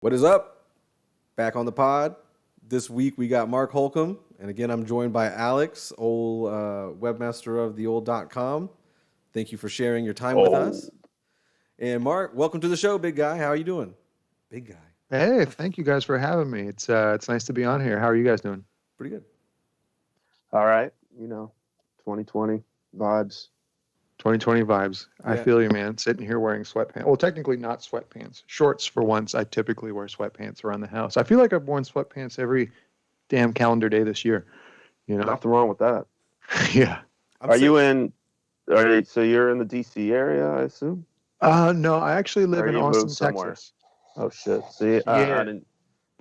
What is up? Back on the pod. This week we got Mark Holcomb, and again I'm joined by Alex, old webmaster of the old.com. Thank you for sharing your time with Oh, us. And Mark, welcome to the show, big guy. How are you doing? Big guy. Hey, thank you guys for having me. It's nice to be on here. How are you guys doing? Pretty good. all right. 2020 vibes. 2020 vibes. I Yeah. feel you, man. Sitting here wearing sweatpants. Well, technically not sweatpants. Shorts for once. I typically wear sweatpants around the house. I feel like I've worn sweatpants every damn calendar day this year. You know? Nothing wrong with that. Yeah. I'm Are sick. you in? So you're in the DC area, I assume, No, I actually live or in you moved Austin, somewhere? Texas. Oh shit! See, I Yeah. didn't.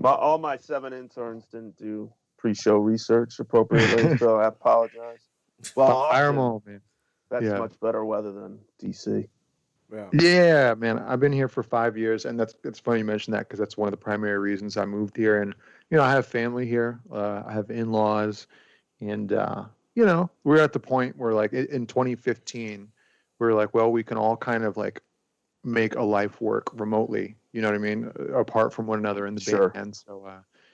All my 7 interns didn't do pre-show research appropriately, so I apologize. Well, Fire 'em Austin, all, man. that's Yeah. much better weather than DC. Yeah. Yeah, man. I've been here for 5 years, and it's funny you mentioned that because that's one of the primary reasons I moved here. And I have family here. I have in-laws, and we're at the point where like in 2015, we're like, well, we can all kind of like make a life work remotely. You know what I mean? Apart from one another in the Sure. band. So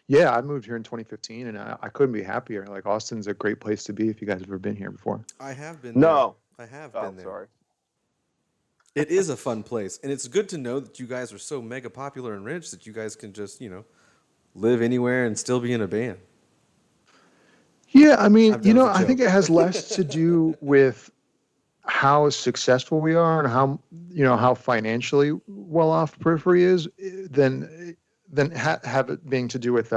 yeah, I moved here in 2015, and I couldn't be happier. Like Austin's a great place to be if you guys have ever been here before. I have been there. No. I have Oh, been there. sorry. It is a fun place, and it's good to know that you guys are so mega popular and rich that you guys can just, live anywhere and still be in a band. Yeah, I mean, I've done it as a I think joke. it has less to do with how successful we are and how financially well off Periphery is than have it being to do with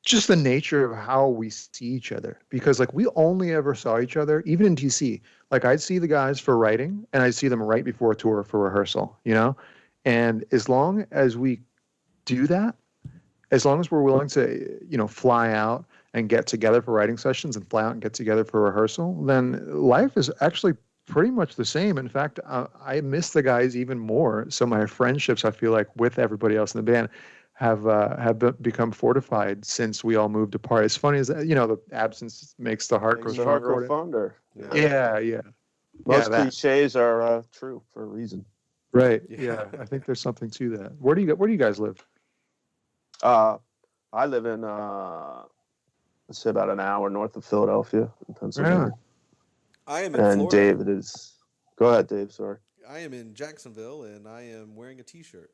just the nature of how we see each other, because like we only ever saw each other even in DC. Like I'd see the guys for writing and I'd see them right before a tour for rehearsal, and as long as we do that, as long as we're willing to, fly out and get together for writing sessions and fly out and get together for rehearsal, then life is actually pretty much the same. In fact, I miss the guys even more. So my friendships, I feel like, with everybody else in the band become fortified since we all moved apart. As funny as the absence makes the heart grow Makes the heart grow stronger. fonder. Yeah. Yeah, yeah, Most that. cliches are true for a reason. Right. Yeah. Yeah, I think there's something to that. Where do you guys live? I live in, let's say, about an hour north of Philadelphia, in Pennsylvania. I am in And Florida. Dave, it is. Go ahead, Dave. Sorry. I am in Jacksonville, and I am wearing a T-shirt.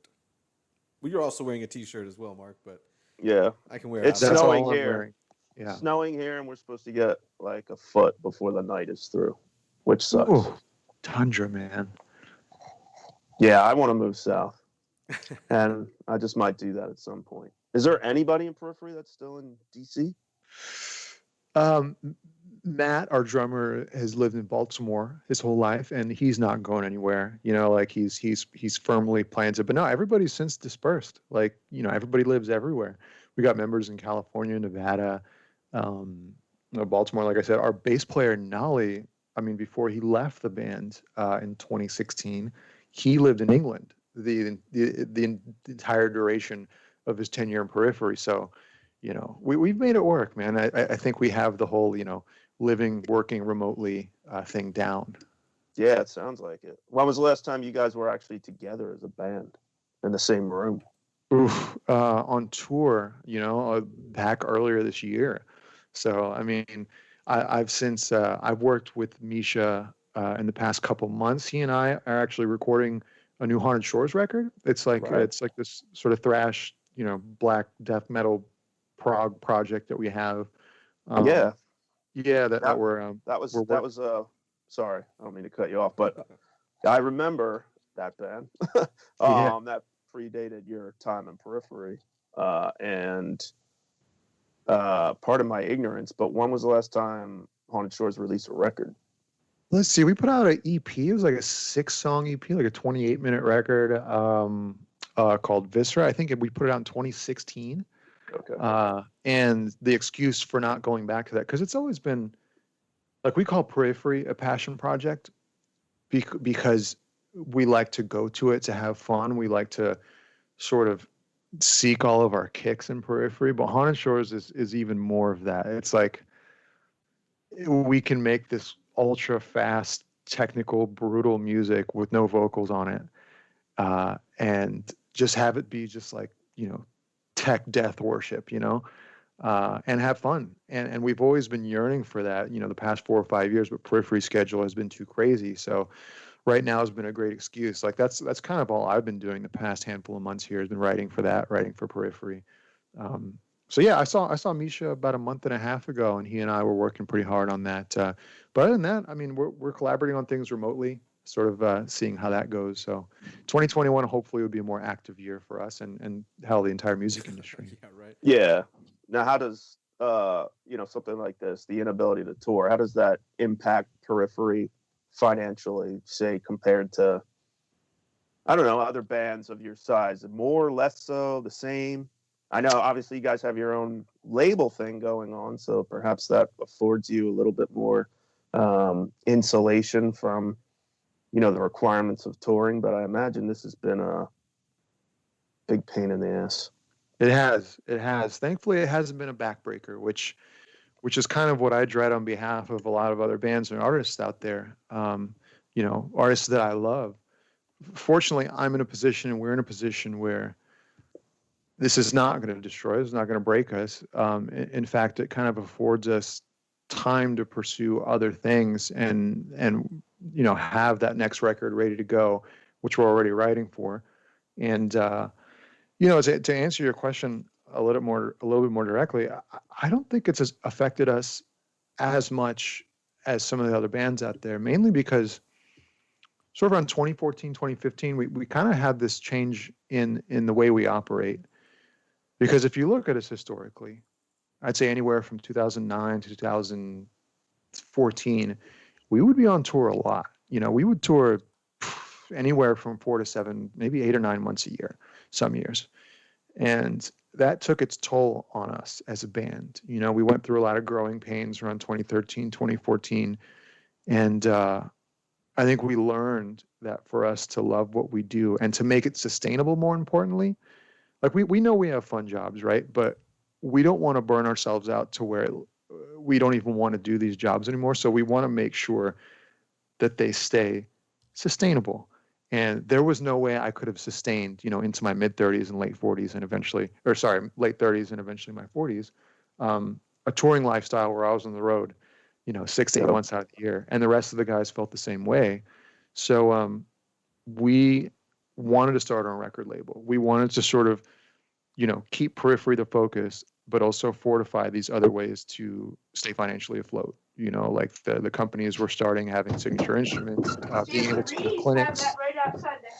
Well, you're also wearing a T-shirt as well, Mark, but Yeah, I can wear it it's outside. That's snowing all I'm here. wearing. Yeah. Snowing here, and we're supposed to get like a foot before the night is through, which sucks. Ooh, tundra, man. Yeah, I want to move south, and I just might do that at some point. Is there anybody in Periphery that's still in DC? Um, Matt, our drummer, has lived in Baltimore his whole life, and he's not going anywhere. Like he's firmly planted. But no, everybody's since dispersed. Like everybody lives everywhere. We got members in California, Nevada, Baltimore. Like I said, our bass player Nolly. I mean, before he left the band in 2016, he lived in England the entire duration of his tenure in Periphery. So, we've made it work, man. I think we have the whole, living, working remotely thing down. Yeah, it sounds like it. When was the last time you guys were actually together as a band in the same room? Oof, on tour, back earlier this year. So, I mean, I've worked with Misha in the past couple months. He and I are actually recording a new Haunted Shores record. It's like Right. it's like this sort of thrash, black death metal prog project that we have. Yeah, Yeah, that that we're that was we're that work- was Sorry, I don't mean to cut you off, but I remember that band. yeah. That predated your time in Periphery, and part of my ignorance. But when was the last time Haunted Shores released a record? Let's see. We put out an EP. It was like a 6-song EP, like a 28-minute record called Viscera. I think we put it out in 2016. Okay. And the excuse for not going back to that, because it's always been like we call Periphery a passion project because we like to go to it to have fun. We like to sort of seek all of our kicks in Periphery, but Haunted Shores is even more of that. It's like we can make this ultra fast, technical, brutal music with no vocals on it, and just have it be just like, tech death worship, and have fun. And we've always been yearning for that, the past 4 or 5 years, but Periphery schedule has been too crazy. So right now has been a great excuse. Like that's kind of all I've been doing the past handful of months here, has been writing for Periphery. So yeah, I saw Misha about a month and a half ago, and he and I were working pretty hard on that. But other than that, I mean, we're collaborating on things remotely, sort of seeing how that goes. So 2021 hopefully will be a more active year for us and hell, the entire music industry. Yeah, right. Yeah. Now, how does something like this, the inability to tour, how does that impact Periphery financially, say, compared to, I don't know, other bands of your size? More, less so, the same? I know, obviously, you guys have your own label thing going on, so perhaps that affords you a little bit more insulation from, the requirements of touring. But I imagine this has been a big pain in the ass. It has. Thankfully, it hasn't been a backbreaker, which is kind of what I dread on behalf of a lot of other bands and artists out there. Artists that I love. Fortunately, I'm in a position, and we're in a position where this is not going to destroy us, it's not going to break us. In fact, it kind of affords us time to pursue other things and have that next record ready to go, which we're already writing for. And to answer your question a little bit more directly, I don't think it's affected us as much as some of the other bands out there, mainly because sort of around 2014, 2015, we kind of had this change in the way we operate. Because if you look at us historically, I'd say anywhere from 2009 to 2014, we would be on tour a lot. We would tour anywhere from 4 to 7, maybe 8 or 9 months a year, some years. And that took its toll on us as a band. We went through a lot of growing pains around 2013, 2014. And I think we learned that for us to love what we do and to make it sustainable, more importantly, like we know we have fun jobs, right? But we don't want to burn ourselves out to where we don't even want to do these jobs anymore. So we want to make sure that they stay sustainable. And there was no way I could have sustained, into my mid 30s and late 40s and late 30s and eventually my 40s, a touring lifestyle where I was on the road, 6 to 8 months out of the year. And the rest of the guys felt the same way. So we wanted to start our own record label. We wanted to sort of, keep Periphery the focus, but also fortify these other ways to stay financially afloat. Like the companies we're starting, having Signature Instruments, being able to do clinics. Right outside the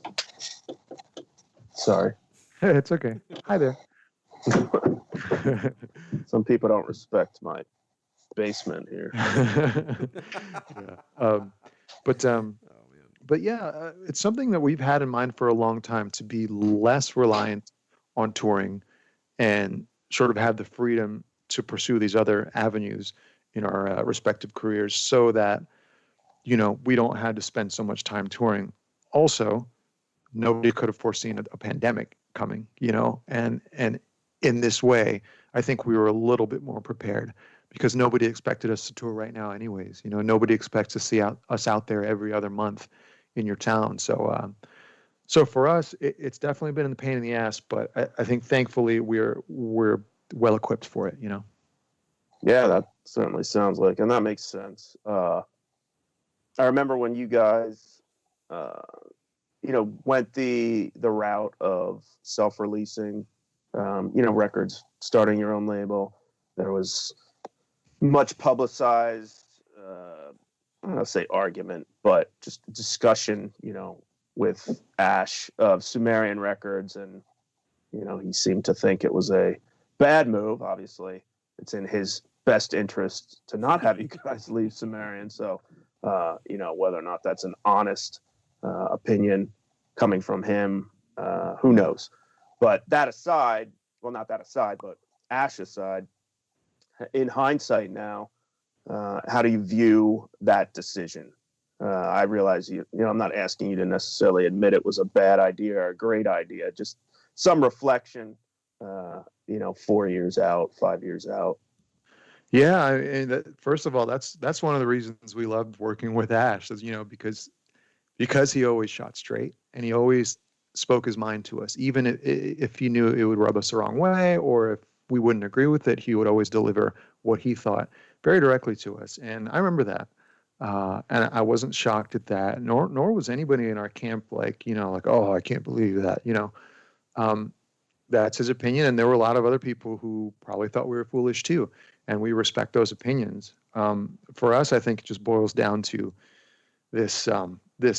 house. Sorry. It's okay. Hi there. Some people don't respect my basement here. Yeah. But yeah, it's something that we've had in mind for a long time, to be less reliant on touring and sort of have the freedom to pursue these other avenues in our respective careers, so that, we don't have to spend so much time touring. Also, nobody could have foreseen a pandemic coming, and in this way, I think we were a little bit more prepared, because nobody expected us to tour right now anyways. Nobody expects to see us out there every other month in your town. So for us, it's definitely been in the pain in the ass, but I think thankfully we're well equipped for it. Yeah, that certainly sounds like, and that makes sense. I remember when you guys, went the route of self-releasing, records, starting your own label. There was much publicized, I don't want to say argument, but just discussion, with Ash of Sumerian Records, and he seemed to think it was a bad move. Obviously, it's in his best interest to not have you guys leave Sumerian. So, whether or not that's an honest opinion coming from him, who knows? But that aside, well, not that aside, but Ash aside, in hindsight now, how do you view that decision? I realize I'm not asking you to necessarily admit it was a bad idea or a great idea, just some reflection, 4 years out, 5 years out. Yeah, and first of all, that's one of the reasons we loved working with Ash, is, because he always shot straight, and he always spoke his mind to us, even if he knew it would rub us the wrong way, or if we wouldn't agree with it, he would always deliver what he thought very directly to us. And I remember that. And I wasn't shocked at that, nor was anybody in our camp like, like, oh, I can't believe that, that's his opinion. And there were a lot of other people who probably thought we were foolish too. And we respect those opinions. For us, I think it just boils down to this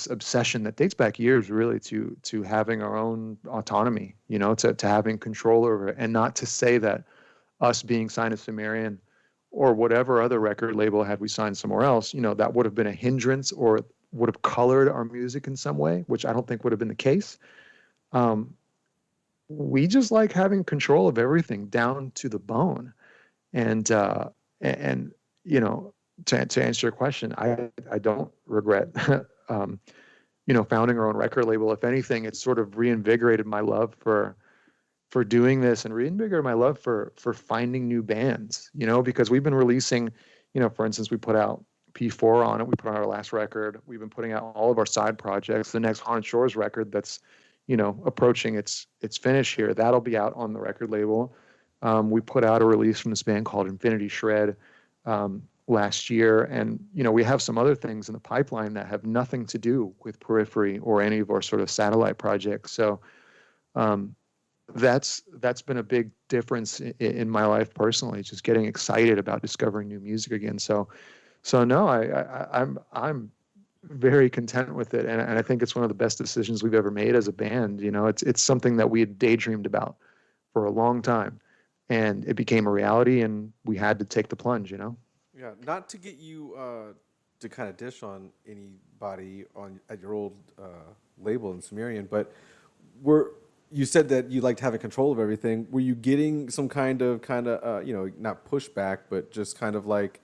obsession that dates back years, really, to having our own autonomy, to having control over it, and not to say that us being signed to Sumerian or whatever other record label had we signed somewhere else, that would have been a hindrance or would have colored our music in some way, which I don't think would have been the case. We just like having control of everything down to the bone. And to answer your question, I don't regret, founding our own record label. If anything, it's sort of reinvigorated my love for doing this and reinvigorated my love for finding new bands, because we've been releasing, for instance, we put out P4 on it. We put out our last record. We've been putting out all of our side projects. The next Haunted Shores record that's, approaching its finish here, that'll be out on the record label. We put out a release from this band called Infinity Shred last year. And, we have some other things in the pipeline that have nothing to do with Periphery or any of our sort of satellite projects. So that's been a big difference in my life personally, just getting excited about discovering new music again. So no, I'm very content with it. And I think it's one of the best decisions we've ever made as a band. It's something that we had daydreamed about for a long time. And it became a reality, and we had to take the plunge, Yeah, not to get you to kind of dish on anybody at your old label in Sumerian, but you said that you liked having control of everything. Were you getting some kind of not pushback, but just kind of like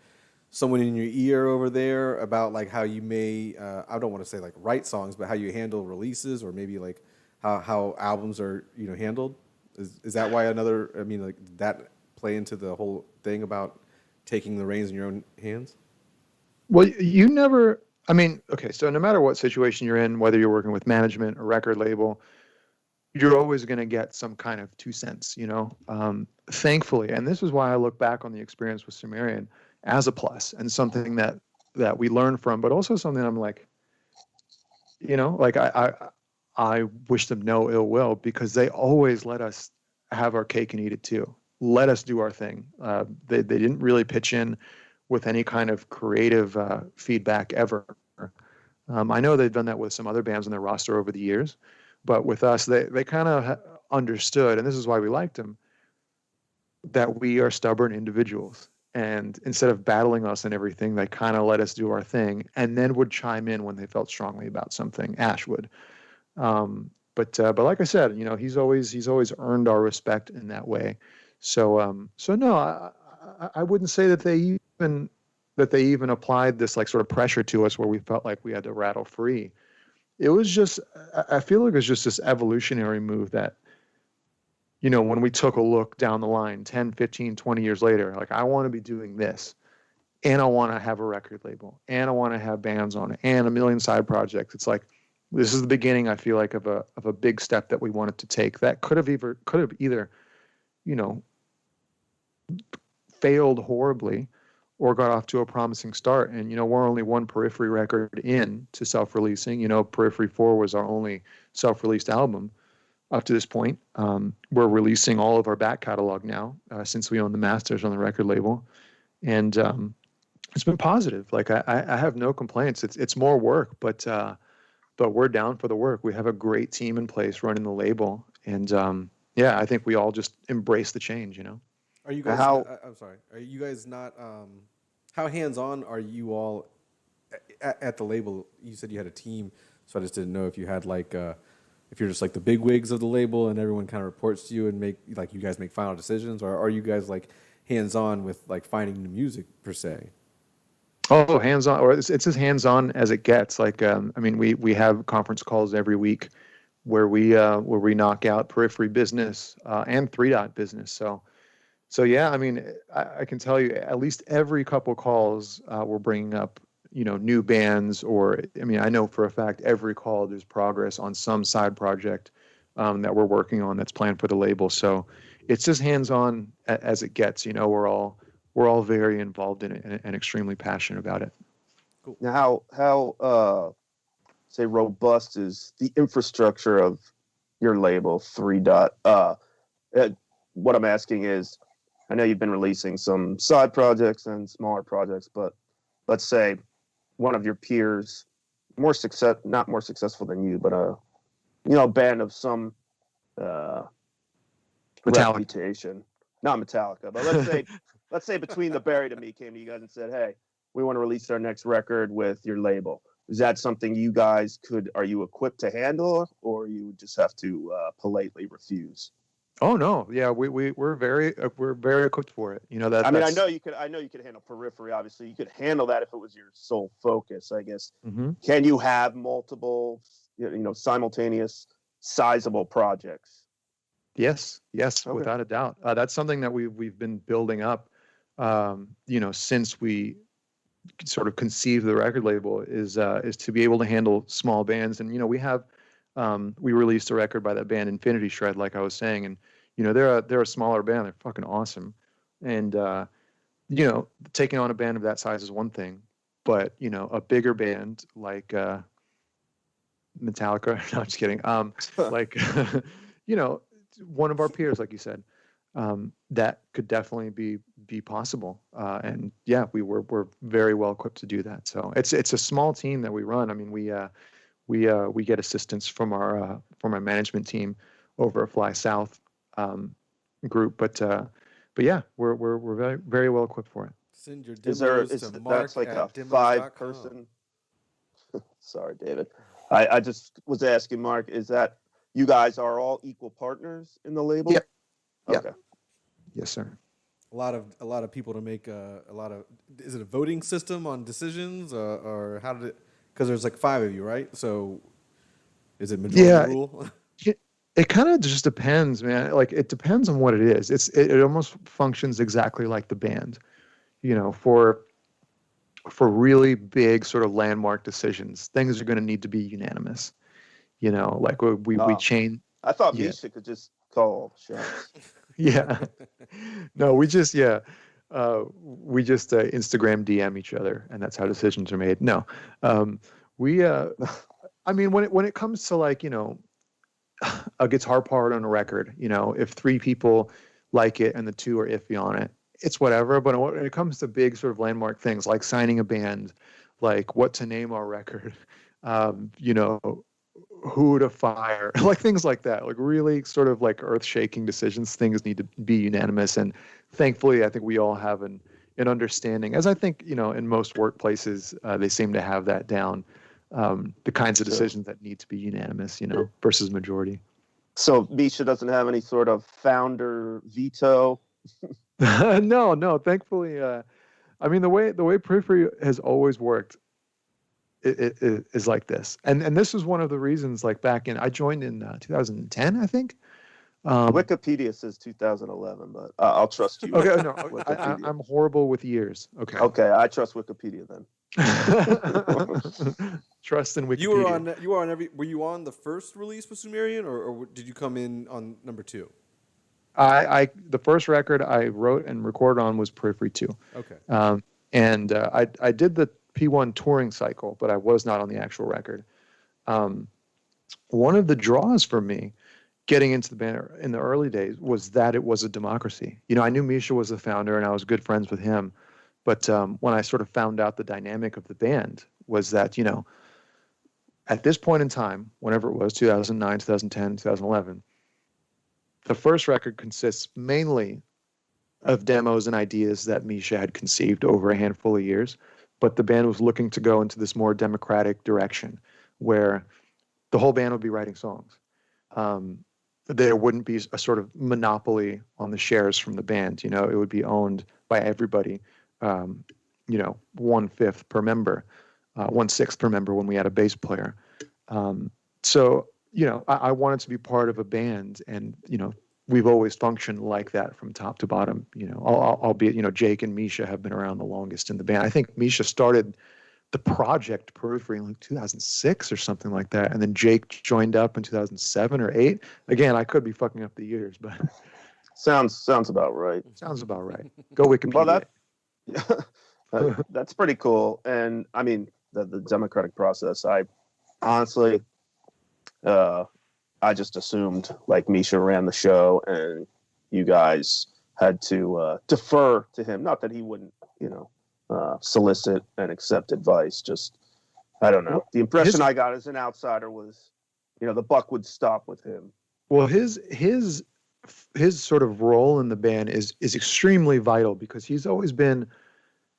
someone in your ear over there about like how you may I don't want to say like write songs, but how you handle releases, or maybe like how albums are handled? Is that why did that play into the whole thing about taking the reins in your own hands? Well, you never, okay, so no matter what situation you're in, whether you're working with management or record label, you're always going to get some kind of 2 cents, thankfully. And this is why I look back on the experience with Sumerian as a plus and something that we learned from, but also something I'm like, I wish them no ill will, because they always let us have our cake and eat it too. Let us do our thing. They didn't really pitch in with any kind of creative feedback ever. I know they've done that with some other bands on their roster over the years, but with us, they kind of understood, and this is why we liked them, that we are stubborn individuals. And instead of battling us and everything, they kind of let us do our thing, and then would chime in when they felt strongly about something. Ash would. But like I said, he's always earned our respect in that way. So no, I wouldn't say that they even applied this like sort of pressure to us where we felt like we had to rattle free. It was just, I feel like it was just this evolutionary move that, when we took a look down the line 10, 15, 20 years later, like, I want to be doing this, and I want to have a record label, and I want to have bands on it, and a million side projects. It's like, this is the beginning, I feel like, of a big step that we wanted to take that could have either, failed horribly or got off to a promising start. And, we're only one Periphery record in to self-releasing. Periphery 4 was our only self-released album up to this point. We're releasing all of our back catalog now, since we own the masters on the record label. And it's been positive. Like, I have no complaints. It's more work, but we're down for the work. We have a great team in place running the label. And I think we all just embrace the change, Are you guys? I'm sorry. Are you guys not? How hands-on are you all at the label? You said you had a team, so I just didn't know if you had like, if you're just like the big wigs of the label and everyone kind of reports to you and you guys make final decisions, or are you guys like hands-on with like finding new music per se? Oh, hands-on, or it's as hands-on as it gets. Like, we have conference calls every week where we knock out Periphery business and 3-Dot business. So yeah, I can tell you at least every couple calls we're bringing up, new bands, or I know for a fact every call there's progress on some side project that we're working on that's planned for the label. So it's as hands-on as it gets. You know, we're all very involved in it and extremely passionate about it. Now, how say robust is the infrastructure of your label 3 dot? What I'm asking is, I know you've been releasing some side projects and smaller projects, but let's say one of your peers, not more successful than you, but a band of some Metallica. reputation, not Metallica, but let's say Between the Buried and Me came to you guys and said, "Hey, we want to release our next record with your label." Is that something you guys are you equipped to handle, or you just have to politely refuse? Oh no, yeah, we're very equipped for it. You know that. I mean, I know you could handle Periphery. Obviously, you could handle that if it was your sole focus. I guess. Mm-hmm. Can you have multiple, simultaneous, sizable projects? Yes, Okay. without a doubt. That's something that we've been building up. Since we sort of conceived the record label is to be able to handle small bands, and we released a record by that band Infinity Shred, like I was saying, and they're a smaller band. They're fucking awesome, and taking on a band of that size is one thing, but a bigger band like Metallica. No, I'm just kidding. Like one of our peers, like you said, that could definitely be possible. And yeah, we're very well equipped to do that. So it's a small team that we run. I mean, we get assistance from our management team over at Fly South group, but yeah, we're very very well equipped for it. Send your demos to Mark that's like a at 5-person? Sorry, David. I just was asking Mark, is that you guys are all equal partners in the label? Yep. Okay. Yes, sir. A lot of people to make a lot of. Is it a voting system on decisions, or how did it? Because there's like 5 of you, right? So is it majority rule? It kind of just depends, man. Like it depends on what it is. It almost functions exactly like the band, for really big sort of landmark decisions. Things are going to need to be unanimous. Like we chain. I thought Misha could just call shots. Yeah. No, we just Instagram DM each other, and that's how decisions are made. No, I mean, when it comes to like a guitar part on a record, if 3 people like it and the 2 are iffy on it, it's whatever. But when it comes to big sort of landmark things like signing a band, like what to name our record, who to fire, like things like that, like really sort of like earth-shaking decisions, things need to be unanimous. And thankfully, I think we all have an understanding, as I think, in most workplaces, they seem to have that down, the kinds of decisions that need to be unanimous, versus majority. So Misha doesn't have any sort of founder veto? No, thankfully. I mean, the way Periphery has always worked, it is like this, and this was one of the reasons. Like I joined in 2010, I think. Wikipedia says 2011, but I'll trust you. Okay, no, I'm horrible with years. Okay, I trust Wikipedia then. Trust in Wikipedia. Were you on the first release with Sumerian, or did you come in on number 2? The first record I wrote and recorded on was Periphery 2. Okay. And I did the P1 touring cycle, but I was not on the actual record. One of the draws for me getting into the band in the early days was that it was a democracy. I knew Misha was the founder and I was good friends with him. But when I sort of found out the dynamic of the band was that, at this point in time, whenever it was, 2009, 2010, 2011, the first record consists mainly of demos and ideas that Misha had conceived over a handful of years, but the band was looking to go into this more democratic direction where the whole band would be writing songs. There wouldn't be a sort of monopoly on the shares from the band. It would be owned by everybody, 1/5 per member, 1/6 per member when we had a bass player. So I wanted to be part of a band, and we've always functioned like that from top to bottom. Albeit Jake and Misha have been around the longest in the band. I think Misha started the project Periphery in like 2006 or something like that, and then Jake joined up in 2007 or 8. Again, I could be fucking up the years, but Sounds about right. sounds about right. Go Wikipedia. Well, that's pretty cool. And I mean, the democratic process. I honestly, I just assumed like Misha ran the show, and you guys had to defer to him. Not that he wouldn't, solicit and accept advice. Just I don't know. The impression I got as an outsider was, the buck would stop with him. Well, his sort of role in the band is extremely vital because he's always been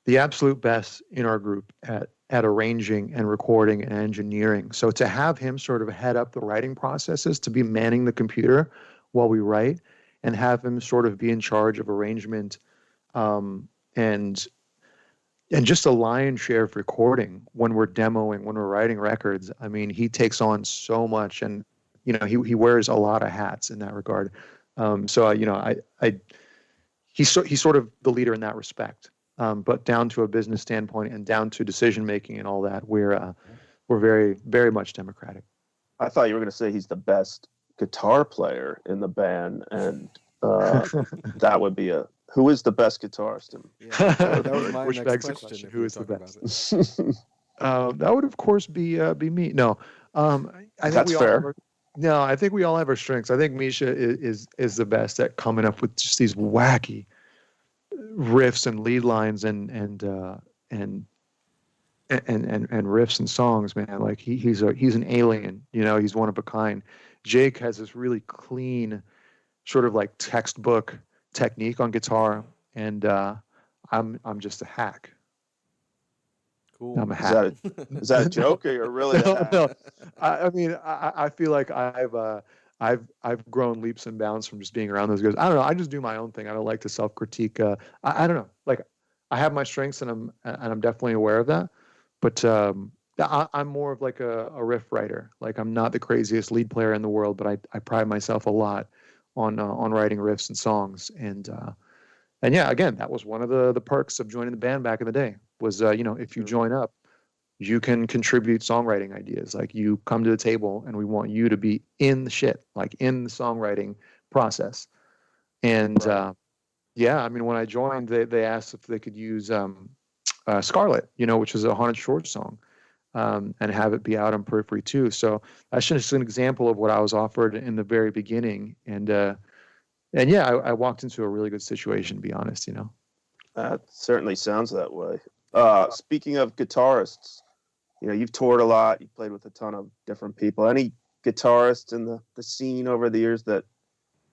the absolute best in our group at arranging and recording and engineering. So to have him sort of head up the writing processes, to be manning the computer while we write, and have him sort of be in charge of arrangement, and just a lion's share of recording when we're demoing, when we're writing records. I mean, he takes on so much, and he wears a lot of hats in that regard. He's sort of the leader in that respect. But down to a business standpoint and down to decision making and all that, we're very, very much democratic. I thought you were going to say he's the best guitar player in the band, and that would be who is the best guitarist? Yeah, that was my Which next begs the question. question, if who we is the talk about best? it. That would of course be me. No, I think That's we all fair. have no, I think we all have our strengths. I think Misha is the best at coming up with just these wacky riffs and lead lines and riffs and songs, man. Like he's an alien, he's one of a kind. Jake has this really clean sort of like textbook technique on guitar, and I'm just a hack. Cool. I'm a hack. Is that a joke, or you're really? No. I mean, I feel like I've grown leaps and bounds from just being around those guys. I don't know. I just do my own thing. I don't like to self-critique. I don't know. Like, I have my strengths, and I'm definitely aware of that. But I'm more of like a riff writer. Like, I'm not the craziest lead player in the world, but I pride myself a lot on writing riffs and songs. And yeah, again, that was one of the perks of joining the band back in the day. Was if you join up, you can contribute songwriting ideas. Like, you come to the table and we want you to be in the shit, like in the songwriting process. And yeah, I mean, when I joined, they asked if they could use Scarlet, which is a Haunted Shores song, and have it be out on Periphery too. So that's just an example of what I was offered in the very beginning. And yeah, I walked into a really good situation, to be honest, That certainly sounds that way. Speaking of guitarists, you've toured a lot. You've played with a ton of different people. Any guitarists in the scene over the years that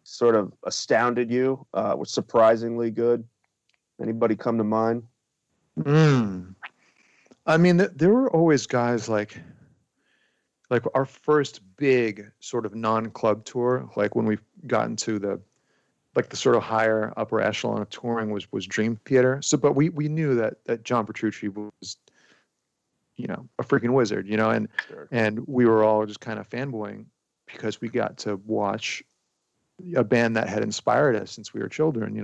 sort of astounded you, were surprisingly good? Anybody come to mind? I mean, there were always guys like our first big sort of non-club tour, like when we got into the sort of higher upper echelon of touring was Dream Theater. So, but we knew that John Petrucci was, a freaking wizard, and Sure. and we were all just kind of fanboying because we got to watch a band that had inspired us since we were children,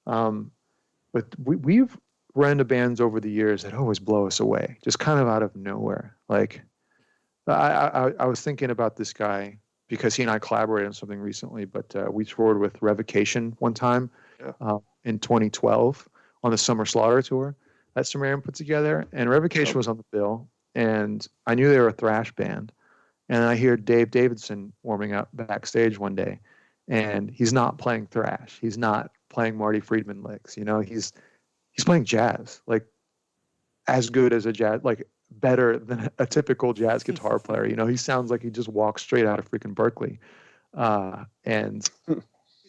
But we've run into bands over the years that always blow us away, just kind of out of nowhere. Like, I was thinking about this guy because he and I collaborated on something recently, but we toured with Revocation one time in 2012 on the Summer Slaughter tour that Sumerian put together, and Revocation was on the bill, and I knew they were a thrash band, and I hear Dave Davidson warming up backstage one day, and he's not playing thrash, he's not playing Marty Friedman licks, he's playing jazz, like as good as a jazz, like better than a typical jazz guitar player. He sounds like he just walked straight out of freaking Berkeley. And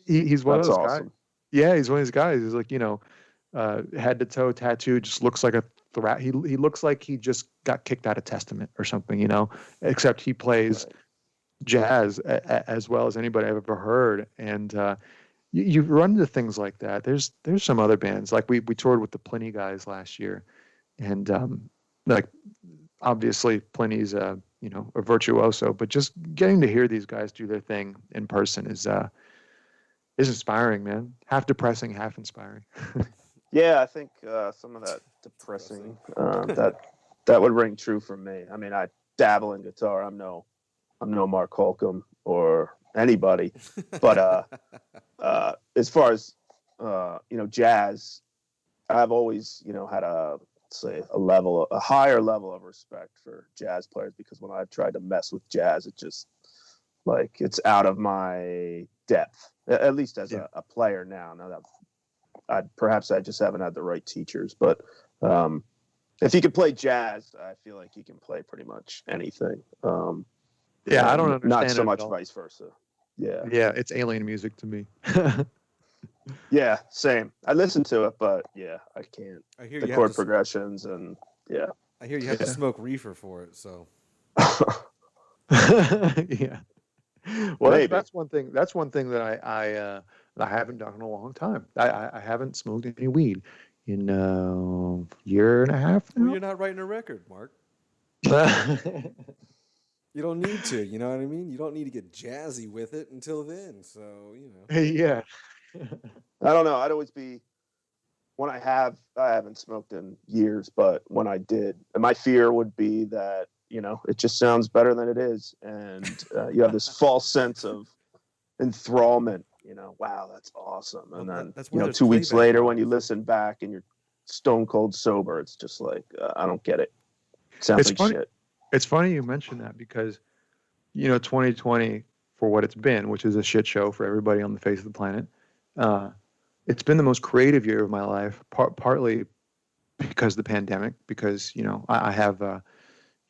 he's one of those guys. Yeah, he's one of these guys. He's like, head to toe tattoo, just looks like a thrash. He looks like he just got kicked out of Testament or something, except he plays jazz as well as anybody I've ever heard. And you run into things like that. There's some other bands, like we toured with the Pliny guys last year, and like, obviously Pliny's a virtuoso, but just getting to hear these guys do their thing in person is inspiring, man. Half depressing, half inspiring. Yeah, I think some of that depressing, that that would ring true for me. I mean, I dabble in guitar. I'm no Mark Holcomb or anybody, but as far as jazz, I've always had a higher level of respect for jazz players, because when I've tried to mess with jazz, it just it's out of my depth, at least as a player now. Now that perhaps I just haven't had the right teachers, but if you can play jazz, I feel like you can play pretty much anything. Yeah, I don't understand not so it much at all. vice versa. Yeah. Yeah, it's alien music to me. Yeah, same. I listen to it, but yeah, I can't. I hear The you chord have to, progressions and yeah. I hear you have to smoke reefer for it. So Yeah. Well, Maybe. that's one thing. That's one thing that I haven't done in a long time. I haven't smoked any weed in a year and a half well, now. you're not writing a record, Mark. You don't need to. You know what I mean? You don't need to get jazzy with it until then. So Yeah. I don't know. I'd always be when I haven't smoked in years, but when I did, and my fear would be that it just sounds better than it is, and you have this false sense of enthrallment. Wow, that's awesome, and then that's why there's 2 weeks playback later when you problems. listen back and you're stone cold sober, it's just like I don't get it. Sounds It's like funny. shit. It's funny you mentioned that because 2020, for what it's been, which is a shit show for everybody on the face of the planet, it's been the most creative year of my life. Partly because of the pandemic, because I have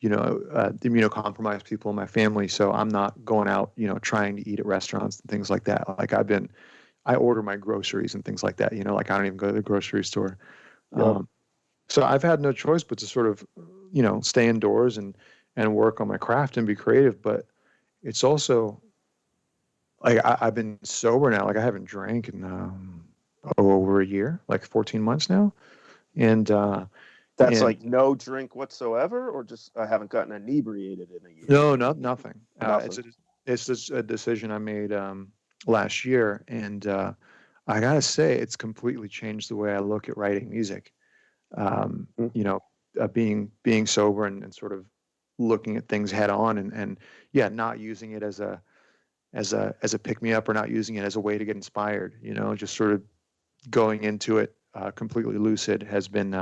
immunocompromised people in my family, so I'm not going out trying to eat at restaurants and things like that. Like I order my groceries and things like that. Like I don't even go to the grocery store. Yep. So I've had no choice but to sort of stay indoors and work on my craft and be creative. But it's also like I've been sober now. Like I haven't drank in over a year, like 14 months now, and That's like no drink whatsoever, or just I haven't gotten inebriated in a year. no, nothing. Nothing. It's just a decision I made last year, and I gotta say it's completely changed the way I look at writing music. Being sober and sort of looking at things head on, and not using it as a pick me up, or not using it as a way to get inspired. Just sort of going into it completely lucid has been.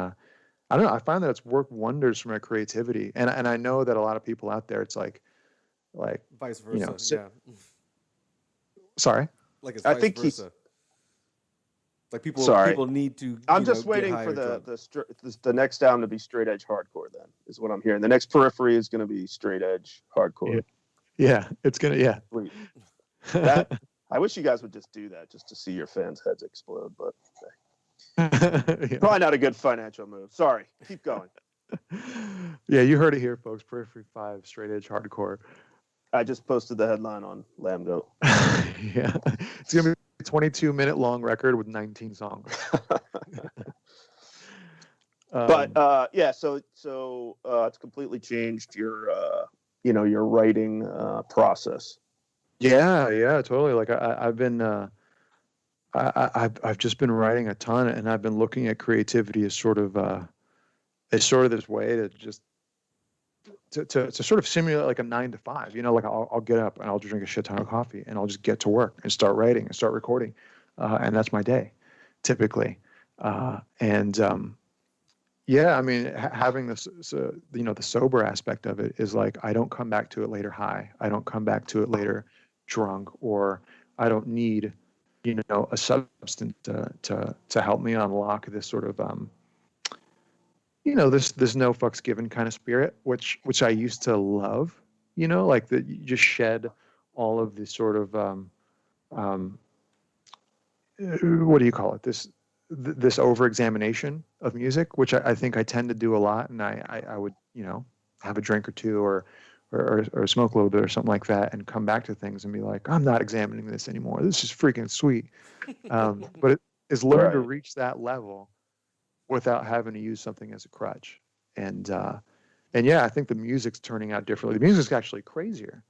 I don't know. I find that it's worked wonders for my creativity, and I know that a lot of people out there, it's like vice versa. Yeah. Sorry. Like it's I vice think versa. Like people Sorry. people need to. I'm just get waiting high for or drunk. the next album to be straight edge hardcore. Then is what I'm hearing. The next Periphery is going to be straight edge hardcore. Yeah, it's gonna. Sweet. That I wish you guys would just do that, just to see your fans' heads explode. But Yeah. probably not a good financial move. Sorry. Keep going. Yeah, you heard it here, folks. Periphery 5, straight edge hardcore. I just posted the headline on Lambgoat. Yeah, it's gonna be a 22-minute long record with 19 songs. But yeah, so it's completely changed your your writing process. Yeah, totally. Like I've been I've just been writing a ton, and I've been looking at creativity as sort of this way to just to sort of simulate like a 9 to 5. Like I'll get up and I'll drink a shit ton of coffee, and I'll just get to work and start writing and start recording, and that's my day, typically. Yeah, I mean, having this, the sober aspect of it is like I don't come back to it later high. I don't come back to it later drunk, or I don't need, a substance to help me unlock this sort of, this no fucks given kind of spirit, which I used to love. Like that you just shed all of this sort of, what do you call it? This over-examination of music, which I think I tend to do a lot, and I would have a drink or two, or smoke a little bit or something like that, and come back to things and be like, I'm not examining this anymore. This is freaking sweet. But it is learn to reach that level without having to use something as a crutch. And yeah, I think the music's turning out differently. The music's actually crazier,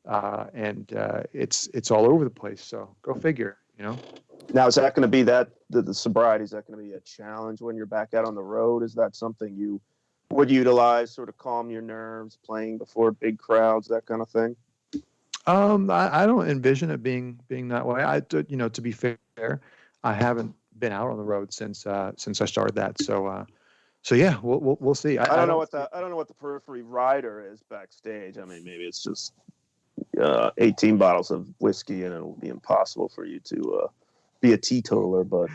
and it's all over the place. So go figure. Now, is that going to be the sobriety? Is that going to be a challenge when you're back out on the road? Is that something you would utilize, sort of calm your nerves, playing before big crowds, that kind of thing? I don't envision it being that way. To be fair, I haven't been out on the road since I started that. So yeah, we'll see. I don't know what the Periphery rider is backstage. I mean, maybe it's just 18 bottles of whiskey, and it'll be impossible for you to be a teetotaler. But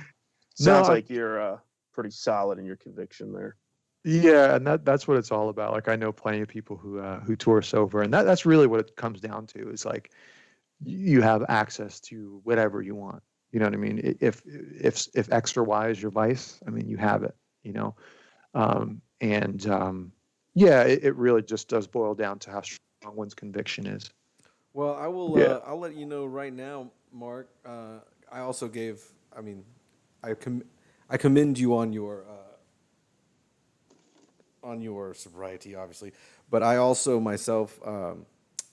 sounds like you're pretty solid in your conviction there. Yeah, and that's what it's all about. Like I know plenty of people who tour sober, and that's really what it comes down to. Is like you have access to whatever you want. You know what I mean? If X or Y is your vice, I mean you have it. You know, yeah, it really just does boil down to how strong one's conviction is. Well, I will. Yeah. I'll let you know right now, Mark. I also gave. I mean, I commend you on your sobriety, obviously, but I also myself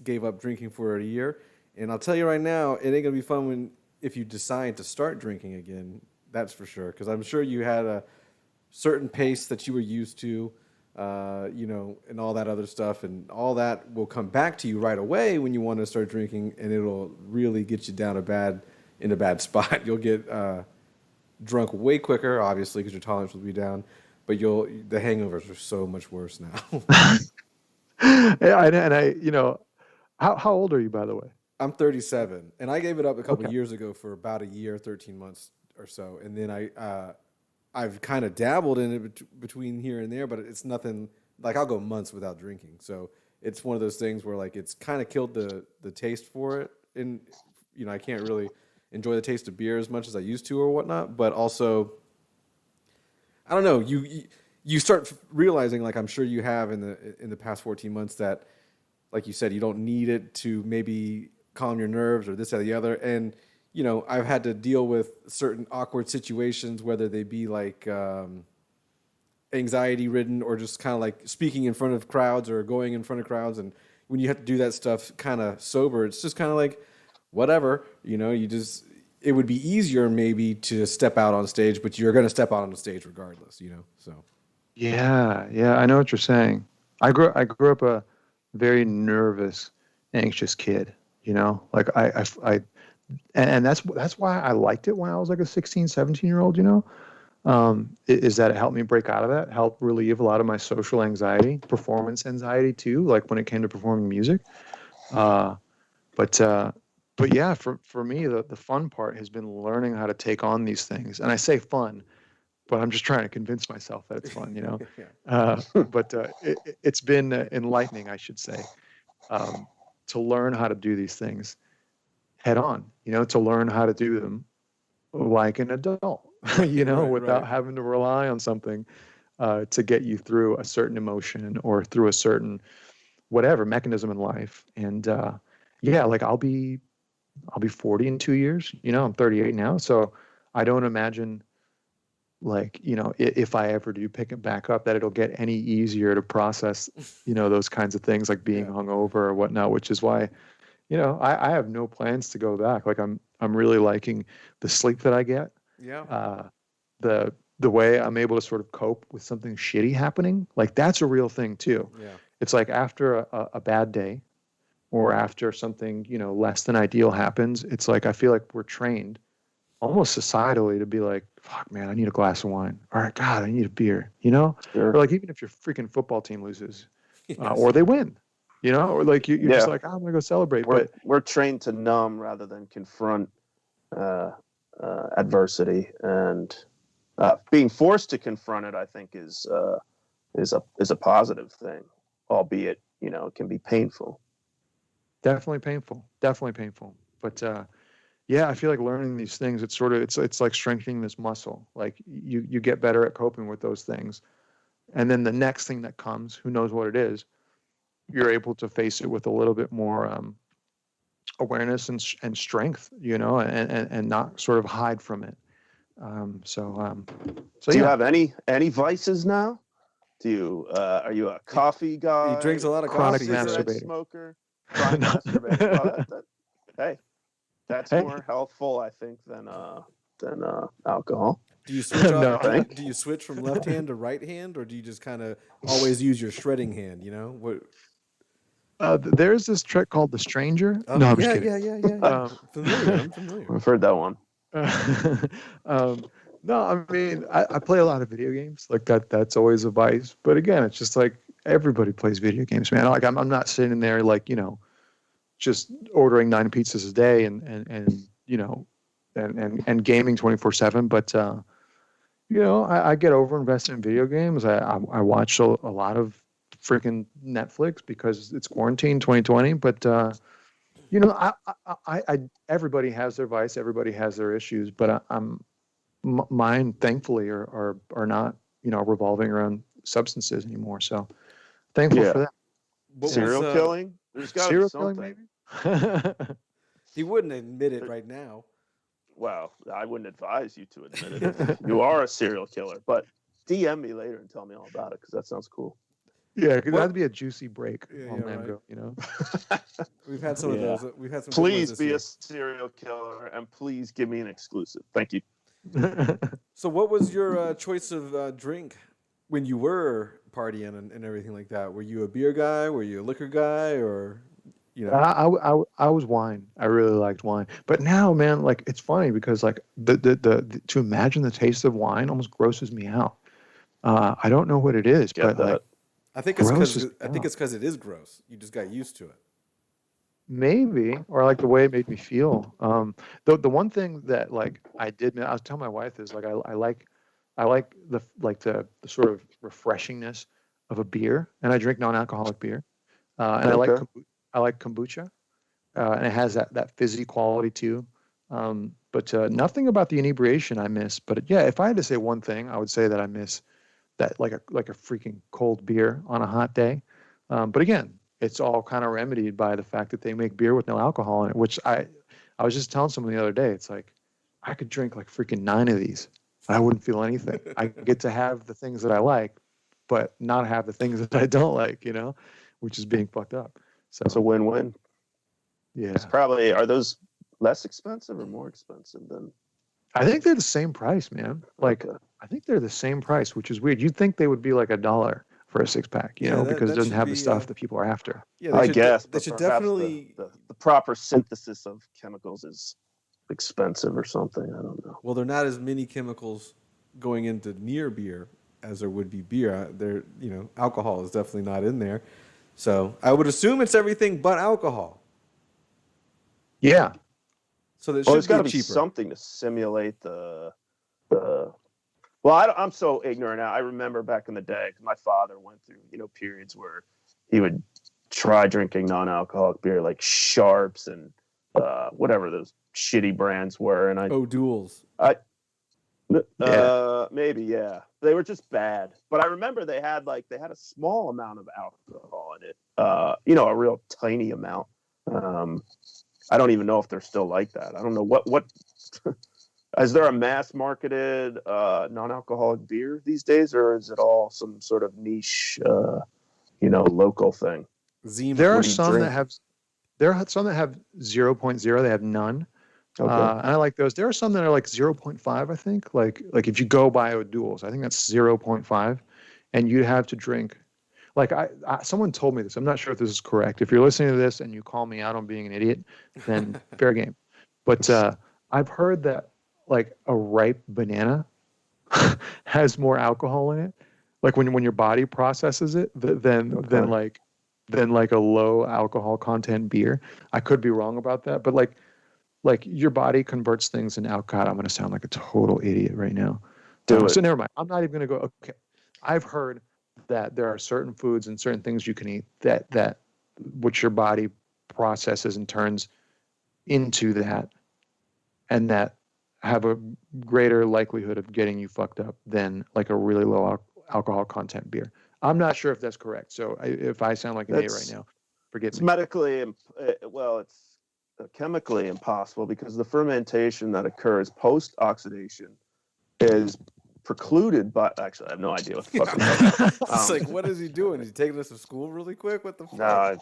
gave up drinking for a year, and I'll tell you right now, it ain't gonna be fun if you decide to start drinking again. That's for sure, because I'm sure you had a certain pace that you were used to, and all that other stuff, and all that will come back to you right away when you want to start drinking, and it'll really get you down in a bad spot. You'll get drunk way quicker, obviously, because your tolerance will be down, but the hangovers are so much worse now. How old are you, by the way? I'm 37, and I gave it up a couple Okay. years ago for about a year, 13 months or so, and then I've kind of dabbled in it between here and there, but it's nothing like I'll go months without drinking. So it's one of those things where like it's kind of killed the taste for it, and I can't really enjoy the taste of beer as much as I used to or whatnot. But also, I don't know. You start realizing, like I'm sure you have in the past 14 months, that like you said, you don't need it to maybe calm your nerves or this or the other. And I've had to deal with certain awkward situations, whether they be like anxiety ridden or just kind of like speaking in front of crowds or going in front of crowds. And when you have to do that stuff kind of sober, it's just kind of like whatever, it would be easier maybe to step out on stage, but you're going to step out on the stage regardless, so. Yeah, I know what you're saying. I grew up a very nervous, anxious kid. Like and that's why I liked it when I was like a 16, 17-year-old. Is that it helped me break out of that, helped relieve a lot of my social anxiety, performance anxiety too. Like when it came to performing music. But yeah, for me, the fun part has been learning how to take on these things. And I say fun, but I'm just trying to convince myself that it's fun, Yeah. But it's been enlightening, I should say, to learn how to do these things head on, to learn how to do them like an adult, without having to rely on something to get you through a certain emotion or through a certain whatever mechanism in life. And yeah, like I'll be 40 in 2 years. I'm 38 now, so I don't imagine like if I ever do pick it back up that it'll get any easier to process those kinds of things like being hungover or whatnot, which is why I have no plans to go back. Like I'm really liking the sleep that I get, the way I'm able to sort of cope with something shitty happening. Like that's a real thing too. It's like after a bad day or after something less than ideal happens, it's like I feel like we're trained almost societally to be like, fuck man, I need a glass of wine. All right, God, I need a beer, Sure. Or like even if your freaking football team loses or they win, or like you're just like, oh, I'm gonna go celebrate. We're trained to numb rather than confront adversity, and being forced to confront it, I think, is a positive thing, albeit it can be painful. Definitely painful. But yeah, I feel like learning these things, it's like strengthening this muscle. Like you get better at coping with those things. And then the next thing that comes, who knows what it is, you're able to face it with a little bit more awareness and strength, and not sort of hide from it. So do you have any vices now? Are you a coffee guy? He drinks a lot of chronic coffee. masturbator. Smoker? Chronic masturbator. Well, hey, that's more healthful, I think, than than alcohol. Do you switch No. up? Do you switch from left hand to right hand, or do you just kind of always use your shredding hand? You know what? There's this trick called the stranger. Oh, No, I'm yeah, just kidding. yeah. Familiar. I'm familiar. I've heard that one. um, no, I mean, I play a lot of video games. Like that's always a vice. But again, it's just like everybody plays video games, man. Like I'm not sitting there like, just ordering 9 pizzas a day and gaming 24/7. But I get over invested in video games. I watch a lot of freaking Netflix because it's quarantine 2020. But I everybody has their vice, everybody has their issues, but mine thankfully are not revolving around substances anymore. So thankful for that. What Serial was, killing? There's got to be Serial something. killing, maybe. He wouldn't admit it right now. Well, I wouldn't advise you to admit it. You are a serial killer, but DM me later and tell me all about it because that sounds cool. Yeah, because that'd be a juicy break Yeah, on yeah, Lambgoat, We've had some of Yeah. those. We've had some. Please good be a ones serial killer and please give me an exclusive. Thank you. So, what was your choice of drink when you were partying and everything like that? Were you a beer guy? Were you a liquor guy? Or, I was wine. I really liked wine, but now, man, like it's funny because like the to imagine the taste of wine almost grosses me out. I don't know what it is, Get but that. like I think it's Gross as because it is gross. You just got used to it. maybe, or like the way it made me feel. The one thing that like I was telling my wife is like I like the sort of refreshingness of a beer, and I drink non-alcoholic beer, and Okay. I like kombucha, and it has that fizzy quality too. But nothing about the inebriation I miss. But yeah, if I had to say one thing, I would say that I miss that like a freaking cold beer on a hot day. But again, it's all kind of remedied by the fact that they make beer with no alcohol in it, which I was just telling someone the other day. It's like I could drink like freaking 9 of these and I wouldn't feel anything. I get to have the things that I like, but not have the things that I don't like, which is being fucked up. So It's a win-win. yeah, It's probably, are those less expensive or more expensive than? I think they're the same price, man. Like Okay. I think they're the same price, which is weird. You'd think they would be like $1 for a 6-pack, Yeah, because that it doesn't should have the be, stuff that people are after. Yeah, I guess, they but should perhaps definitely. the proper synthesis of chemicals is expensive or something. I don't know. Well, there are not as many chemicals going into near beer as there would be beer. Alcohol is definitely not in there. So I would assume it's everything but alcohol. Yeah. So that Well, should there's got to be be cheaper. something to simulate the. Well, I'm so ignorant now. I remember back in the day, 'cause my father went through, periods where he would try drinking non-alcoholic beer like Sharps and whatever those shitty brands were, and O'Doul's. maybe, yeah, they were just bad. But I remember they had a small amount of alcohol in it, a real tiny amount. I don't even know if they're still like that. I don't know what. Is there a mass marketed non-alcoholic beer these days, or is it all some sort of niche, local thing? Zima. There are What do you some drink? that have 0.0. They have none. Okay. And I like those. There are some that are like 0.5, I think. Like if you go by O'Doul's, I think that's 0.5, and you have to drink. Like someone told me this. I'm not sure if this is correct. If you're listening to this and you call me out on being an idiot, then fair game. But I've heard that like a ripe banana has more alcohol in it, like when your body processes it, than like a low alcohol content beer. I could be wrong about that, but like your body converts things into alcohol. I'm going to sound like a total idiot right now. Do it. So never mind. I'm not even going to go. Okay, I've heard that there are certain foods and certain things you can eat that which your body processes and turns into that, and that have a greater likelihood of getting you fucked up than like a really low alcohol content beer. I'm not sure if that's correct. So if I sound like an idiot right now, forgive It's me. medically, it's chemically impossible because the fermentation that occurs post-oxidation is precluded by. Actually, I have no idea what the fuck. I'm talking about. It's like, what is he doing? Is he taking us to school really quick? What the fuck? No,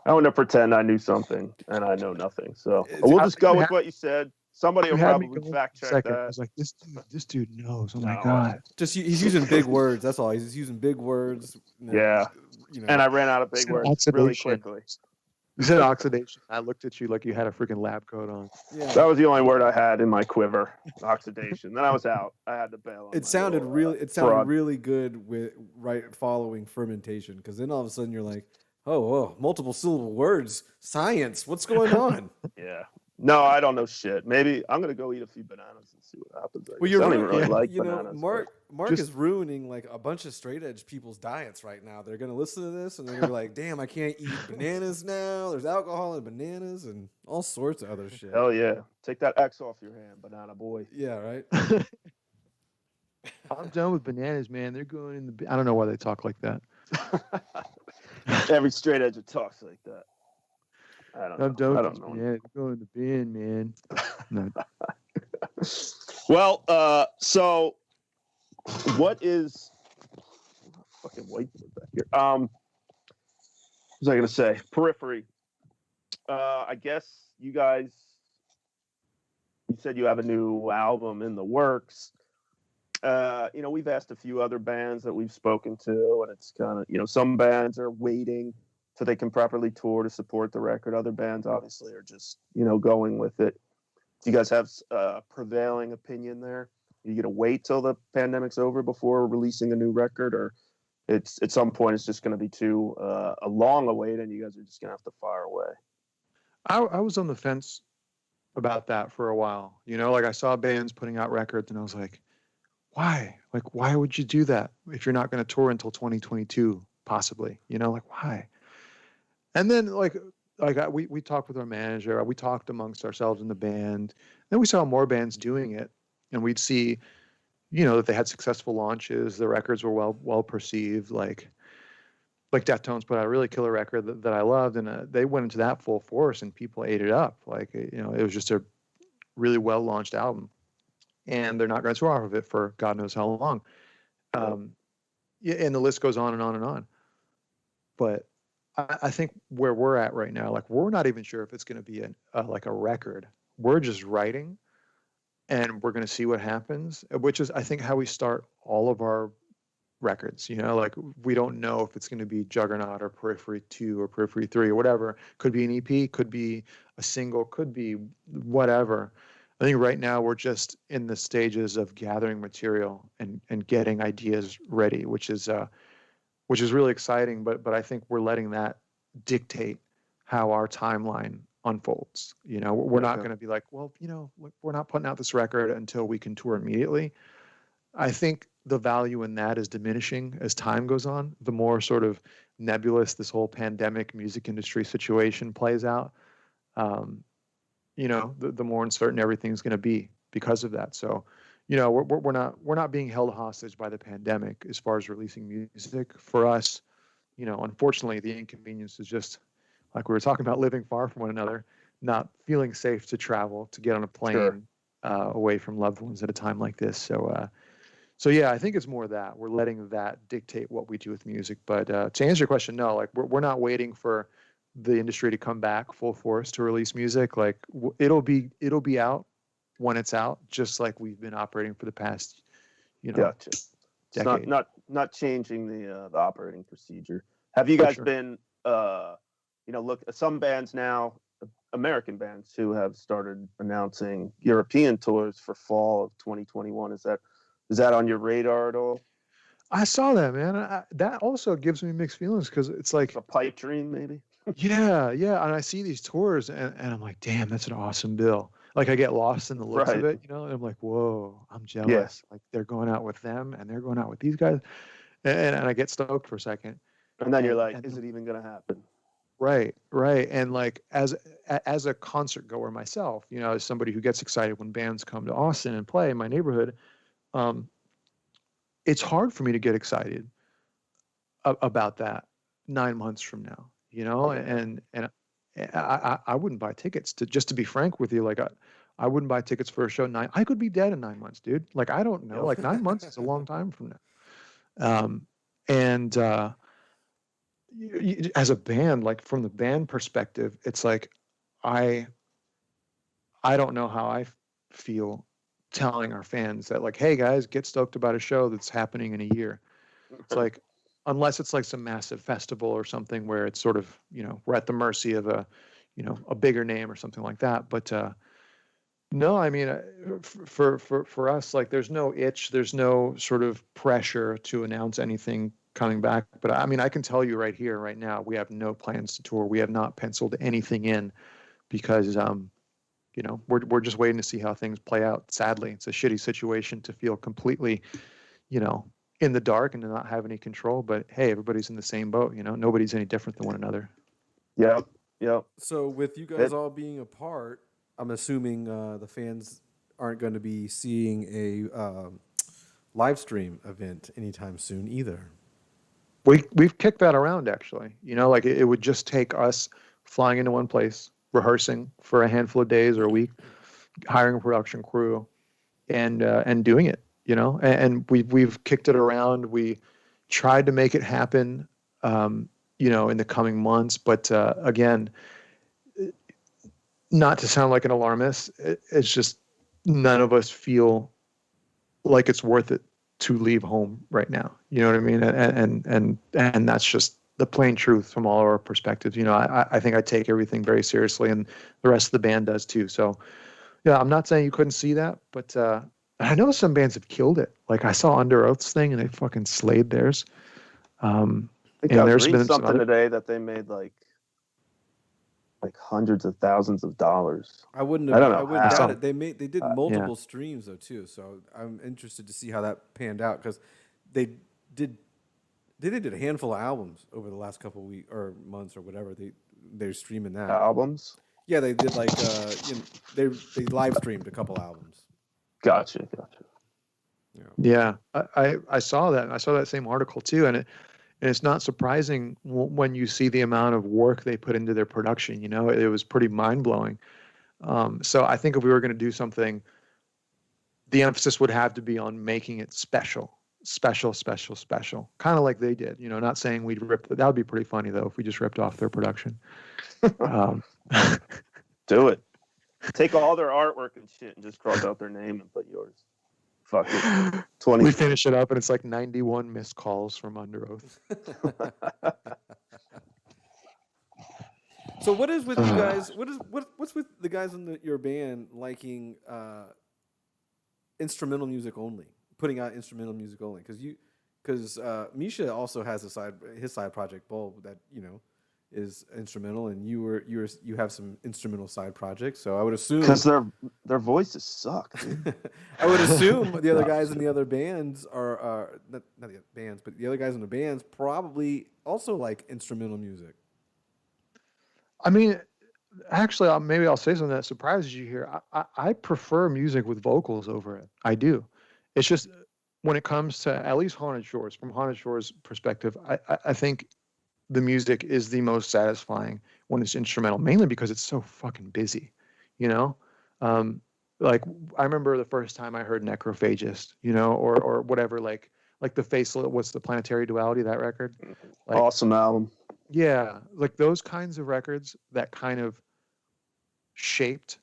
I want to pretend I knew something and I know nothing. So Is we'll it- just go with what you said. Somebody You will had me probably going fact for a check second. I that. was like, this dude knows. Oh my No, God. Just he's using big words. That's all. He's just using big words. Yeah. You know. And I ran out of You big said words really oxidation. quickly. You said oxidation. I looked at you like you had a freaking lab coat on. Yeah. That was the only word I had in my quiver. Oxidation. Then I was out. I had to bail on It my sounded little, really. It sounded fraud. really good with following fermentation, because then all of a sudden you're like, oh, multiple syllable words, science. What's going on? Yeah. No, I don't know shit. Maybe I'm gonna go eat a few bananas and see what happens. Well, I you're don't even really yeah. like you know, bananas. Mark Just- is ruining like a bunch of straight edge people's diets right now. They're gonna listen to this and they're gonna be like, "Damn, I can't eat bananas now. There's alcohol in bananas and all sorts of other shit." Hell yeah. Take that X off your hand, banana boy. Yeah, right. I'm done with bananas, man. They're going in the. I don't know why they talk like that. Every straight edger talks like that. I don't I'm know. done I with don't these know. bananas. They're going in the bin, man. No. Well, so what is fucking whiteboard back here? What was I gonna say? Periphery. I guess you guys. You said you have a new album in the works. We've asked a few other bands that we've spoken to, and it's kind of, some bands are waiting so they can properly tour to support the record. Other bands obviously are just, going with it. Do you guys have a prevailing opinion there? Are you gonna wait till the pandemic's over before releasing a new record, or it's at some point it's just gonna be too a long await, and you guys are just gonna have to fire away? I was on the fence about that for a while. Like I saw bands putting out records, and I was like, why? Like, why would you do that if you're not going to tour until 2022, possibly? Like why? And then we talked with our manager, we talked amongst ourselves in the band. Then we saw more bands doing it, and we'd see, that they had successful launches. The records were well perceived. Like Deftones put out a really killer record that I loved, and they went into that full force, and people ate it up. Like it was just a really well launched album, and they're not going to tour off of it for God knows how long. Yeah, and the list goes on and on and on. But I think where we're at right now, like we're not even sure if it's going to be a record. We're just writing, and we're going to see what happens. Which is, I think, how we start all of our records. Like we don't know if it's going to be Juggernaut or Periphery 2 or Periphery 3 or whatever. Could be an EP, could be a single, could be whatever. I think right now we're just in the stages of gathering material and getting ideas ready, which is really exciting. But I think we're letting that dictate how our timeline unfolds. We're not going to be like, well, we're not putting out this record until we can tour immediately. I think the value in that is diminishing as time goes on. The more sort of nebulous this whole pandemic music industry situation plays out, the more uncertain everything's going to be because of that. So, we're not being held hostage by the pandemic as far as releasing music. For us, unfortunately, the inconvenience is just like we were talking about, living far from one another, not feeling safe to travel, to get on a plane away from loved ones at a time like this. So yeah, I think it's more that we're letting that dictate what we do with music. But to answer your question, no, like we're not waiting for the industry to come back full force to release music. Like it'll be out when it's out, just like we've been operating for the past, Gotcha. It's decade. not changing the operating procedure. Have you For guys sure. been look, some bands now, American bands who have started announcing European tours for fall of 2021? Is that on your radar at all? I saw that, man. That also gives me mixed feelings because it's like, A pipe dream, maybe? yeah. And I see these tours and I'm like, damn, that's an awesome bill. Like I get lost in the looks of Right. it, and I'm like, whoa, I'm jealous. Like they're going out with them and they're going out with these guys. And I get stoked for a second. And then you're like, and is it even going to happen? Right. And like as a concert goer myself, as somebody who gets excited when bands come to Austin and play in my neighborhood, it's hard for me to get excited about that 9 months from now, and I wouldn't buy tickets to be frank with you. Like I wouldn't buy tickets for a show. I could be dead in 9 months, dude. Like, I don't know, like 9 months is a long time from now. And as a band, like from the band perspective, it's like, I don't know how feel telling our fans that, like, hey guys, get stoked about a show that's happening in a year. It's like, unless it's like some massive festival or something where it's sort of, we're at the mercy of a bigger name or something like that. But no, I mean, for us, like, there's no itch, there's no sort of pressure to announce anything coming back. But I mean, I can tell you right here, right now, we have no plans to tour. We have not penciled anything in because, we're just waiting to see how things play out. Sadly, it's a shitty situation to feel completely, in the dark and to not have any control. But hey, everybody's in the same boat. Nobody's any different than one another. Yep. So with you guys all being apart, I'm assuming the fans aren't going to be seeing a live stream event anytime soon either. We've kicked that around, actually. Like it would just take us flying into one place, rehearsing for a handful of days or a week, hiring a production crew, and doing it. And we've kicked it around. We tried to make it happen, in the coming months. But again, not to sound like an alarmist, it's just none of us feel like it's worth it to leave home right now. You know what I mean? And that's just the plain truth from all of our perspectives. I think I take everything very seriously, and the rest of the band does too. So yeah, I'm not saying you couldn't see that, but I know some bands have killed it. Like I saw Under Oath's thing, and they fucking slayed theirs. I think And I was there's reading been some something other- today that they made like hundreds of thousands of dollars. I wouldn't I don't know doubt how. it. They did multiple streams though too, so I'm interested to see how that panned out because they did a handful of albums over the last couple of weeks or months or whatever. They're streaming that. Albums? Yeah, they did like they live streamed a couple albums. Gotcha. Yeah, I saw that. I saw that same article too, and it's not surprising when you see the amount of work they put into their production. It was pretty mind blowing. So I think if we were going to do something, the emphasis would have to be on making it special, kind of like they did. Not saying we'd rip. That would be pretty funny though if we just ripped off their production. Do it. Take all their artwork and shit and just cross out their name and put yours. Fuck it. 20. We finish it up and it's like 91 missed calls from Under Oath. So what is with you guys? What's with the guys in your band liking instrumental music only, putting out instrumental music only? Because Misha also has his side project Bulb that is instrumental, and you have some instrumental side projects. So I would assume because their voices suck. Dude. I would assume the other guys in the other bands are not the bands, but the other guys in the bands probably also like instrumental music. I mean, actually, maybe I'll say something that surprises you here. I prefer music with vocals over it. I do. It's just when it comes to at least Haunted Shores, from Haunted Shores' perspective, I think the music is the most satisfying when it's instrumental, mainly because it's so fucking busy, Like I remember the first time I heard Necrophagist, or whatever, like the Faceless, what's the Planetary Duality, that record? Like, awesome album. Yeah, like those kinds of records that kind of shaped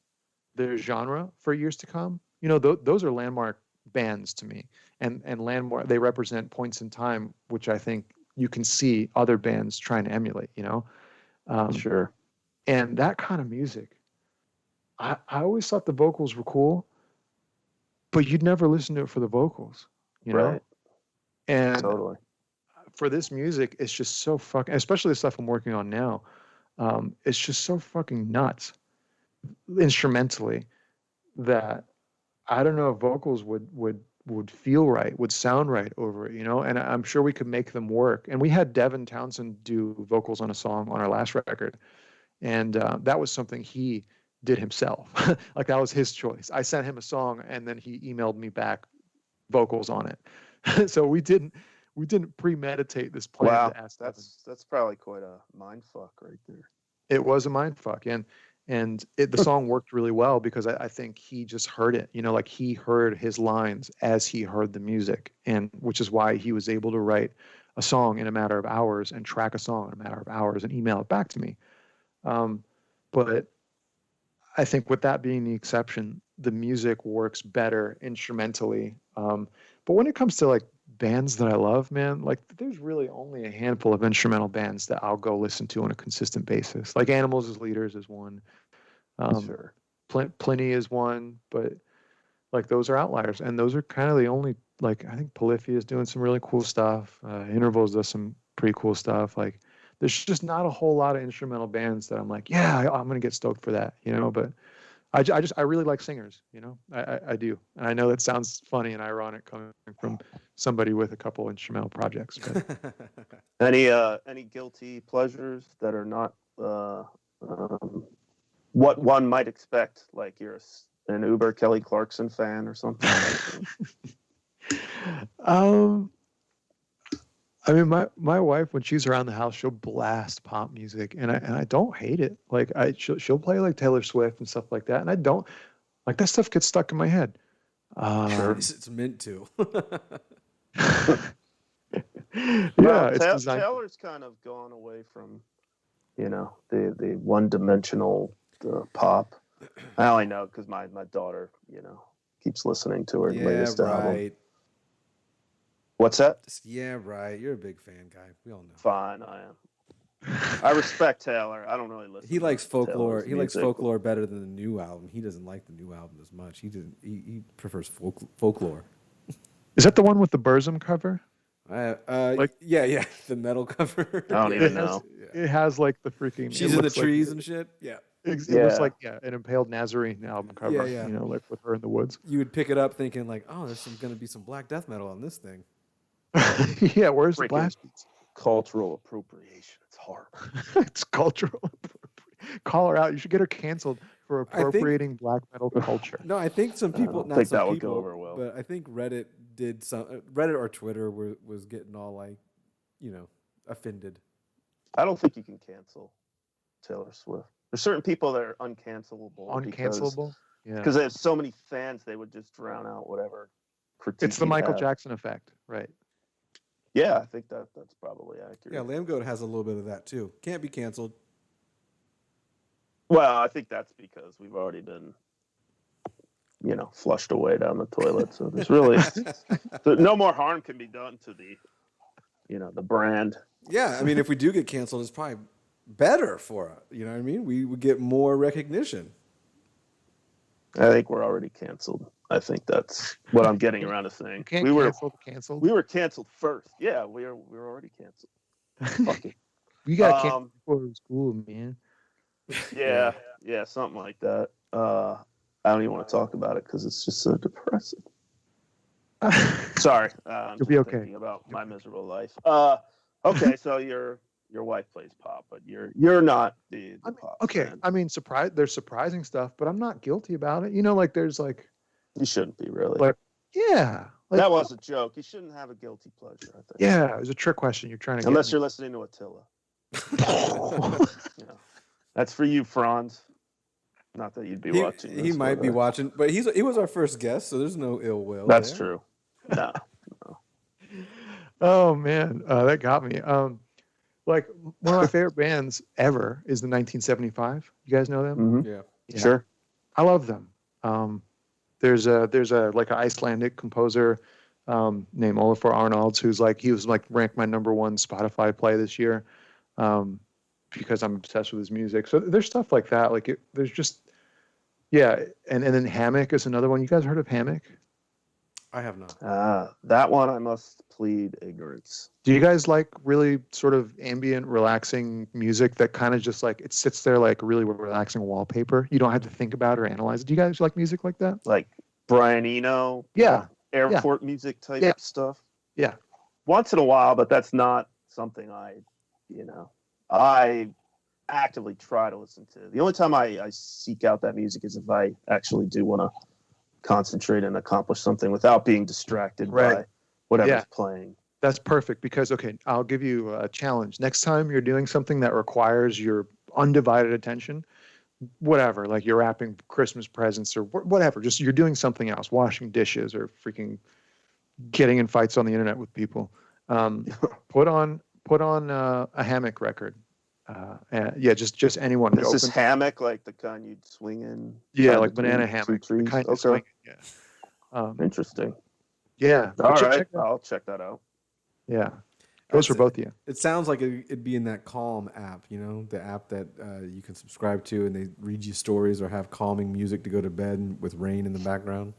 their genre for years to come. Those are landmark bands to me, and landmark. They represent points in time which I think you can see other bands trying to emulate. Sure. And that kind of music, I always thought the vocals were cool, but you'd never listen to it for the vocals, Right. And Totally. for this music, it's just so fucking, especially the stuff I'm working on now. It's just so fucking nuts instrumentally that I don't know if vocals would feel right, would sound right over it, and I'm sure we could make them work. And we had Devin Townsend do vocals on a song on our last record. And that was something he did himself. Like that was his choice. I sent him a song and then he emailed me back vocals on it. So we didn't premeditate this plan. Wow, to ask Devin. that's probably quite a mind fuck right there. It was a mind fuck, and the song worked really well because I think he just heard it, like he heard his lines as he heard the music, and which is why he was able to write a song in a matter of hours and track a song in a matter of hours and email it back to me. But I think with that being the exception, the music works better instrumentally. But when it comes to like bands that I love, man, like there's really only a handful of instrumental bands that I'll go listen to on a consistent basis. Like Animals as Leaders is one. Sure. Plenty is one, but like those are outliers, and those are kind of the only, like, I think Polyphia is doing some really cool stuff. Intervals does some pretty cool stuff. Like there's just not a whole lot of instrumental bands that I'm like, yeah, I'm gonna get stoked for that, you know. But I really like singers, you know. I do, and I know that sounds funny and ironic coming from somebody with a couple instrumental projects. But Any guilty pleasures that are not what one might expect? Like you're an uber Kelly Clarkson fan or something. I mean, my wife, when she's around the house, she'll blast pop music, and I don't hate it. Like she'll play like Taylor Swift and stuff like that, and I don't like that stuff gets stuck in my head. Sure. It's meant to. Yeah, it's designed. Taylor's kind of gone away from, you know, the one-dimensional pop. I only know because my daughter, you know, keeps listening to her latest album. What's that? Yeah, right. You're a big fan guy. We all know. Fine, I am. I respect Taylor. I don't really listen. He likes folklore. Taylor's He likes music. folklore better than the new album. He doesn't like the new album as much. He prefers folklore. Is that the one with the Burzum cover? Yeah, the metal cover. I don't even know. It has like the freaking. She's in the trees and shit. Yeah. It looks like an Impaled Nazarene album cover. Yeah. You know, like with her in the woods. You would pick it up thinking like, oh, there's going to be some black death metal on this thing. Yeah, where's the Freaking blast beats? Cultural appropriation. It's horrible. It's cultural. Call her out. You should get her canceled for appropriating black metal culture. No, I think some people. I don't not think some that would people, go over well. But I think Reddit did some. Reddit or Twitter was getting all like, you know, offended. I don't think you can cancel Taylor Swift. There's certain people that are uncancelable. Uncancelable? Yeah. Because they have so many fans, they would just drown out whatever critique. It's the you Michael have. Jackson effect, right? Yeah, I think that's probably accurate. Yeah, Lambgoat has a little bit of that too. Can't be canceled. Well, I think that's because we've already been, you know, flushed away down the toilet. So there's really so no more harm can be done to the, you know, the brand. Yeah, I mean, if we do get canceled, it's probably better for us. You know what I mean? We would get more recognition. I think we're already canceled. I think that's what I'm getting around to saying. You can't cancel the canceled. We were canceled first. Yeah, we were already canceled. Fuck it. You got canceled before it was cool, man. Yeah, something like that. I don't even want to talk about it because it's just so depressing. Sorry, I'm You'll be okay. Thinking about my miserable life. Okay, so your wife plays pop, but you're not the pop. Okay, fan. I mean, there's surprising stuff, but I'm not guilty about it. You know, like there's like, You shouldn't be really. like, yeah, like, that was a joke. You shouldn't have a guilty pleasure. I think. yeah, it was a trick question. You're trying to Unless get you're listening to Attila. me. You know, that's for you, Franz. Not that you'd be watching. He this, might be watching, but he was our first guest, so there's no ill will. That's there. true. No. Oh man, that got me. Like one of my favorite bands ever is the 1975. You guys know them? Mhm. Yeah. Sure. I love them. There's a like an Icelandic composer named Olafur Arnalds he was ranked my #1 Spotify play this year because I'm obsessed with his music. So there's stuff like that. Like there's just and then Hammock is another one. You guys heard of Hammock? I have not. That one I must plead ignorance. Do you guys like really sort of ambient, relaxing music that kind of just like it sits there like really relaxing wallpaper? You don't have to think about or analyze it. Do you guys like music like that? Like Brian Eno, Yeah. airport music type stuff. Yeah. Once in a while, but that's not something I actively try to listen to. The only time I seek out that music is if I actually do want to concentrate and accomplish something without being distracted by whatever's playing. That's perfect because, okay, I'll give you a challenge. Next time you're doing something that requires your undivided attention, whatever, like you're wrapping Christmas presents or whatever, just you're doing something else, washing dishes or freaking getting in fights on the internet with people. Put on a Hammock record and yeah, just anyone. This is open. hammock, like the kind you'd swing in. Yeah, tied like between banana two hammock. The trees. kind you Okay, swing. Yeah. interesting. Yeah. All But right, check that. I'll check that out. Yeah. Goes for both of you. It sounds like it'd be in that Calm app, the app that you can subscribe to, and they read you stories or have calming music to go to bed with rain in the background.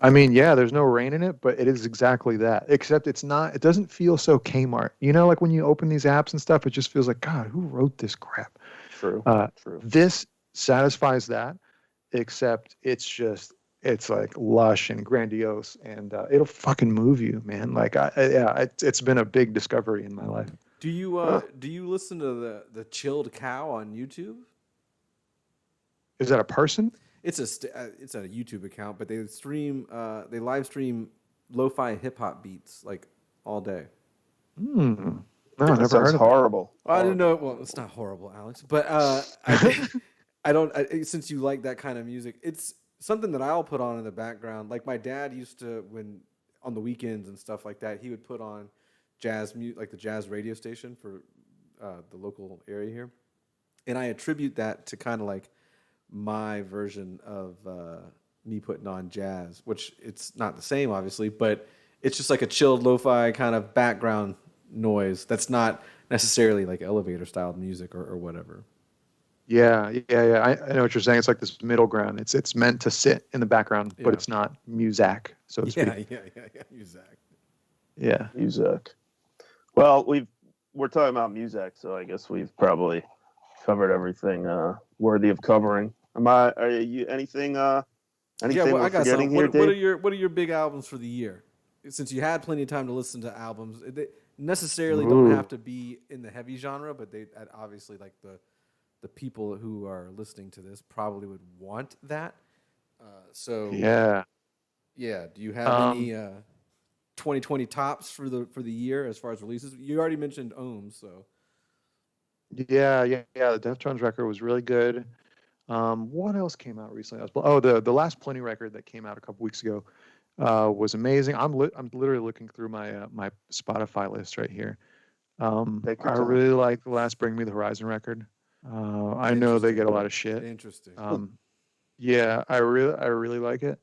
I mean, yeah, there's no rain in it, but it is exactly that. Except it's not. It doesn't feel so Kmart. Like when you open these apps and stuff, it just feels like, God, who wrote this crap? True. True. This satisfies that, except it's like lush and grandiose, and it'll fucking move you, man. Like, it's been a big discovery in my life. Do you listen to the Chilled Cow on YouTube? Is that a person? It's a YouTube account, but they live stream lo-fi hip hop beats like all day. No, That never sounds heard of horrible. I don't know. Well, it's not horrible, Alex, but I don't. Since you like that kind of music, it's something that I'll put on in the background. Like my dad used to, when on the weekends and stuff like that, he would put on jazz music, like the jazz radio station for the local area here, and I attribute that to kind of like my version of me putting on jazz, which it's not the same, obviously, but it's just like a chilled lo-fi kind of background noise that's not necessarily like elevator styled music or whatever. Yeah. I know what you're saying. It's like this middle ground. It's meant to sit in the background, but it's not music, so to speak. Yeah, music. Yeah. Music. Well, we're talking about music, so I guess we've probably covered everything worthy of covering. Are you anything we're I got forgetting some. here, Dave? What are your big albums for the year? Since you had plenty of time to listen to albums, they necessarily don't have to be in the heavy genre, but they obviously, like the people who are listening to this probably would want that. Yeah. Do you have any 2020 tops for the year as far as releases? You already mentioned Ohms, so. Yeah. The Deftones record was really good. What else came out recently? The last Plenty record that came out a couple weeks ago was amazing. I'm literally looking through my Spotify list right here. I really like the last Bring Me the Horizon record. I know they get a lot of shit. Interesting. Yeah, I really like it.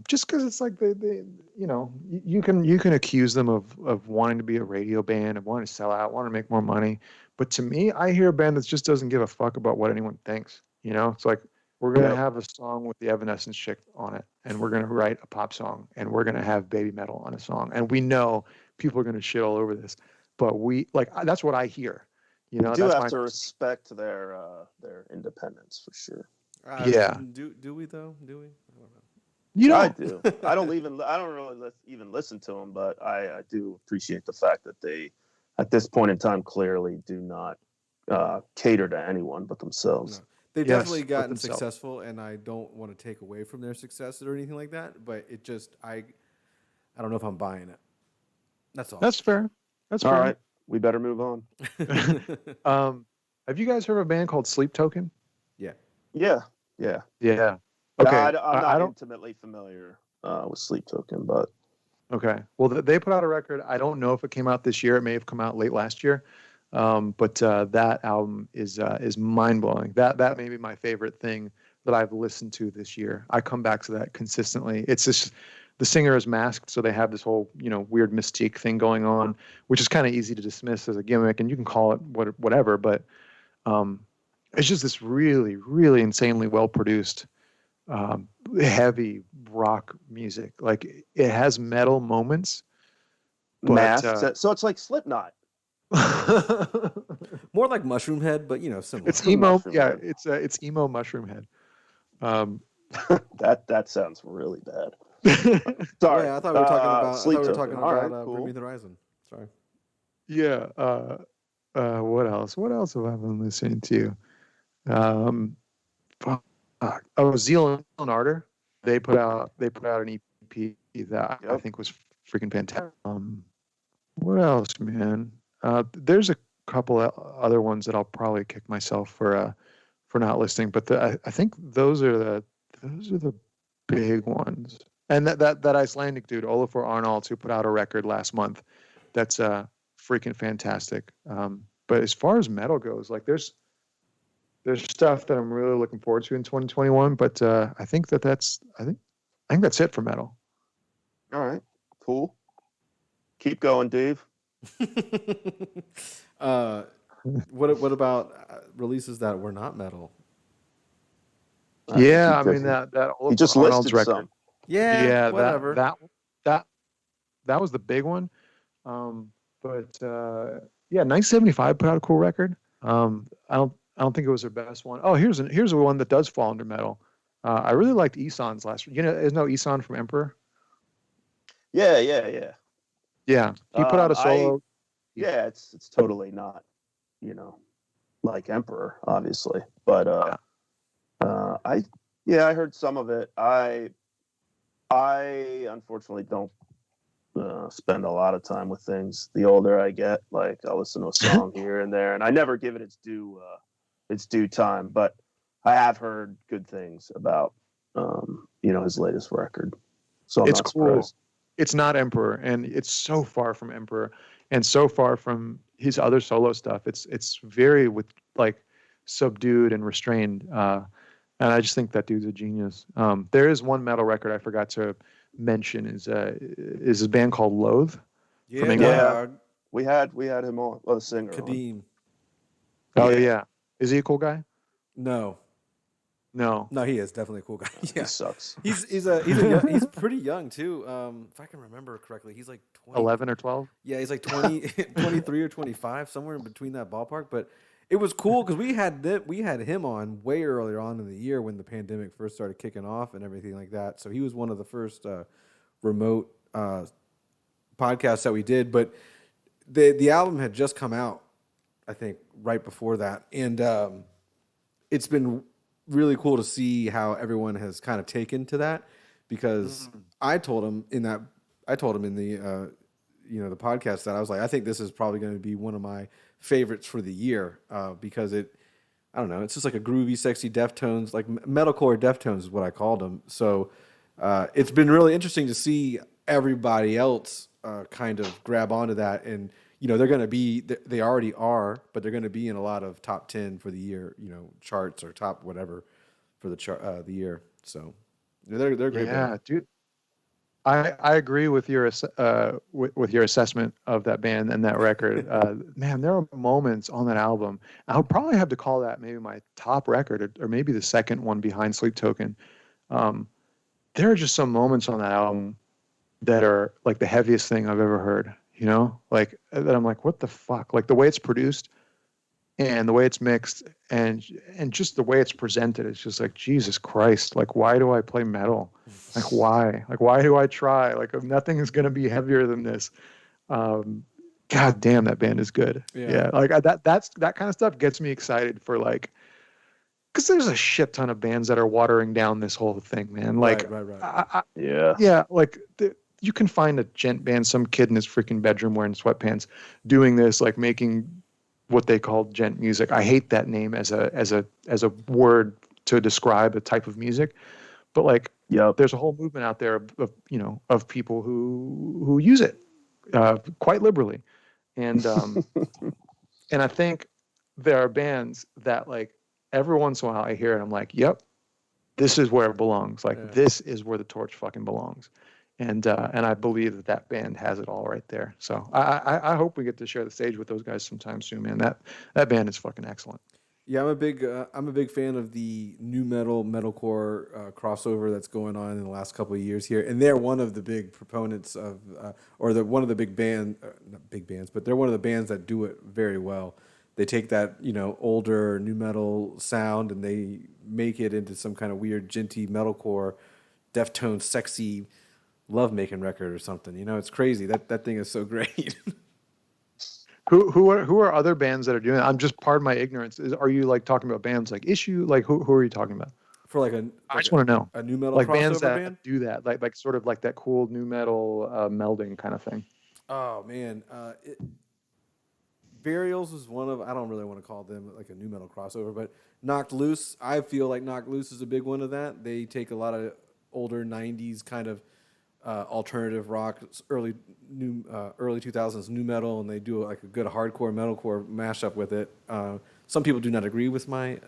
Just because it's like they you can accuse them of wanting to be a radio band, of wanting to sell out, wanting to make more money. But to me, I hear a band that just doesn't give a fuck about what anyone thinks. It's like, we're going to have a song with the Evanescence chick on it, and we're going to write a pop song, and we're going to have Baby Metal on a song. And we know people are going to shit all over this, but that's what I hear. You do have to respect their independence for sure. Yeah. Do we though? Do we? I don't know. I do. I don't really even listen to them, but I do appreciate the fact that they, at this point in time, clearly do not cater to anyone but themselves. No. They've definitely gotten successful, and I don't want to take away from their success or anything like that. But it just, I don't know if I'm buying it. That's all. That's fair. That's all fair. right. We better move on. Have you guys heard of a band called Sleep Token? Yeah. Okay. I'm not intimately familiar with Sleep Token, but okay. Well, they put out a record. I don't know if it came out this year. It may have come out late last year. But that album is mind blowing. That may be my favorite thing that I've listened to this year. I come back to that consistently. It's just, the singer is masked, so they have this whole weird mystique thing going on, which is kind of easy to dismiss as a gimmick, and you can call it whatever. But it's just this really, really insanely well produced, heavy rock music. Like, it has metal moments. Masked. So it's like Slipknot. More like Mushroom Head, but similar. It's emo. Yeah, it's emo Mushroom Head. That sounds really bad. Sorry, I thought we were talking about cool. Bring Me the Horizon. Sorry. Yeah. What else? What else have I been listening to? Zeal and Ardor. They put out an EP that I think was freaking fantastic. What else, man? There's a couple of other ones that I'll probably kick myself for not listening, but I think those are the big ones. And that Icelandic dude, Olafur Arnalds, who put out a record last month, that's freaking fantastic. But as far as metal goes, like there's stuff that I'm really looking forward to in 2021. But I think that's it for metal. All right, cool. Keep going, Dave. What about releases that were not metal? Yeah, I mean that He just Arnold's listed record. some. Yeah, Yeah, whatever. that was the big one. But yeah, 1975 put out a cool record. I don't think it was their best one. Oh, here's one that does fall under metal. I really liked Isan's last. You know, there's no Isan from Emperor. Yeah. Yeah, he put out a solo. Yeah, it's totally not, like Emperor, obviously, but I heard some of it. I unfortunately don't spend a lot of time with things. The older I get, like I'll listen to a song here and there, and I never give it its due time. But I have heard good things about his latest record, so I'm It's not cool. surprised. It's not Emperor, and it's so far from Emperor, and so far from his other solo stuff. It's very with like subdued and restrained, and I just think that dude's a genius. There is one metal record I forgot to mention is a band called Loathe from England. Yeah. We had him on, the singer. Kadeem. Oh yeah, is he a cool guy? No, he is definitely a cool guy. Yeah, He sucks. he's pretty young too. If I can remember correctly, he's like 20, 11 or 12. Yeah, he's like 20, 23 or 25, somewhere in between that ballpark. But it was cool because we had him on way earlier on in the year when the pandemic first started kicking off and everything like that. So he was one of the first remote podcasts that we did. But the album had just come out, I think, right before that, and it's been really cool to see how everyone has kind of taken to that, because I told him in the the podcast that I was like, I think this is probably going to be one of my favorites for the year, because I don't know, it's just like a groovy, sexy Deftones, like metalcore Deftones is what I called them. So it's been really interesting to see everybody else kind of grab onto that, and they're going to be, they already are, but they're going to be in a lot of top 10 for the year, charts or top whatever for the year. So they're great. Yeah, band. dude. I agree with your with your assessment of that band and that record. Man, there are moments on that album. I would probably have to call that maybe my top record, or maybe the second one behind Sleep Token. There are just some moments on that album that are like the heaviest thing I've ever heard. Like that I'm like, what the fuck? Like the way it's produced and the way it's mixed and just the way it's presented. It's just like, Jesus Christ. Like, why do I play metal? Like, why? Like, why do I try? Like, nothing is going to be heavier than this. God damn, that band is good. Yeah. Like that kind of stuff gets me excited for like, because there's a shit ton of bands that are watering down this whole thing, man. Like, right. Yeah. Like you can find a Djent band, some kid in his freaking bedroom wearing sweatpants doing this, like making what they call Djent music. I hate that name as a word to describe a type of music, but like, there's a whole movement out there of people who use it quite liberally, and and I think there are bands that like every once in a while I hear it, I'm like, yep, this is where it belongs. Like this is where the torch fucking belongs. And I believe that band has it all right there. So I hope we get to share the stage with those guys sometime soon, man. That band is fucking excellent. Yeah, I'm a big fan of the new metalcore crossover that's going on in the last couple of years here, and they're one of the big proponents of, one of the big not big bands, but they're one of the bands that do it very well. They take that older new metal sound and they make it into some kind of weird djenty metalcore, Deftones, sexy love-making record or something. It's crazy. That thing is so great. Who are other bands that are doing it? I'm just, pardon my ignorance. Are you like talking about bands like Issue? Like who are you talking about? For I just want to know. A new metal like crossover bands that band? do that, like sort of like that cool new metal melding kind of thing. Oh man, Burials is one of, I don't really want to call them like a new metal crossover, but Knocked Loose, I feel like Knocked Loose is a big one of that. They take a lot of older 90s kind of alternative rock, early 2000s new metal, and they do like a good hardcore metalcore mashup with it. Some people do not agree with my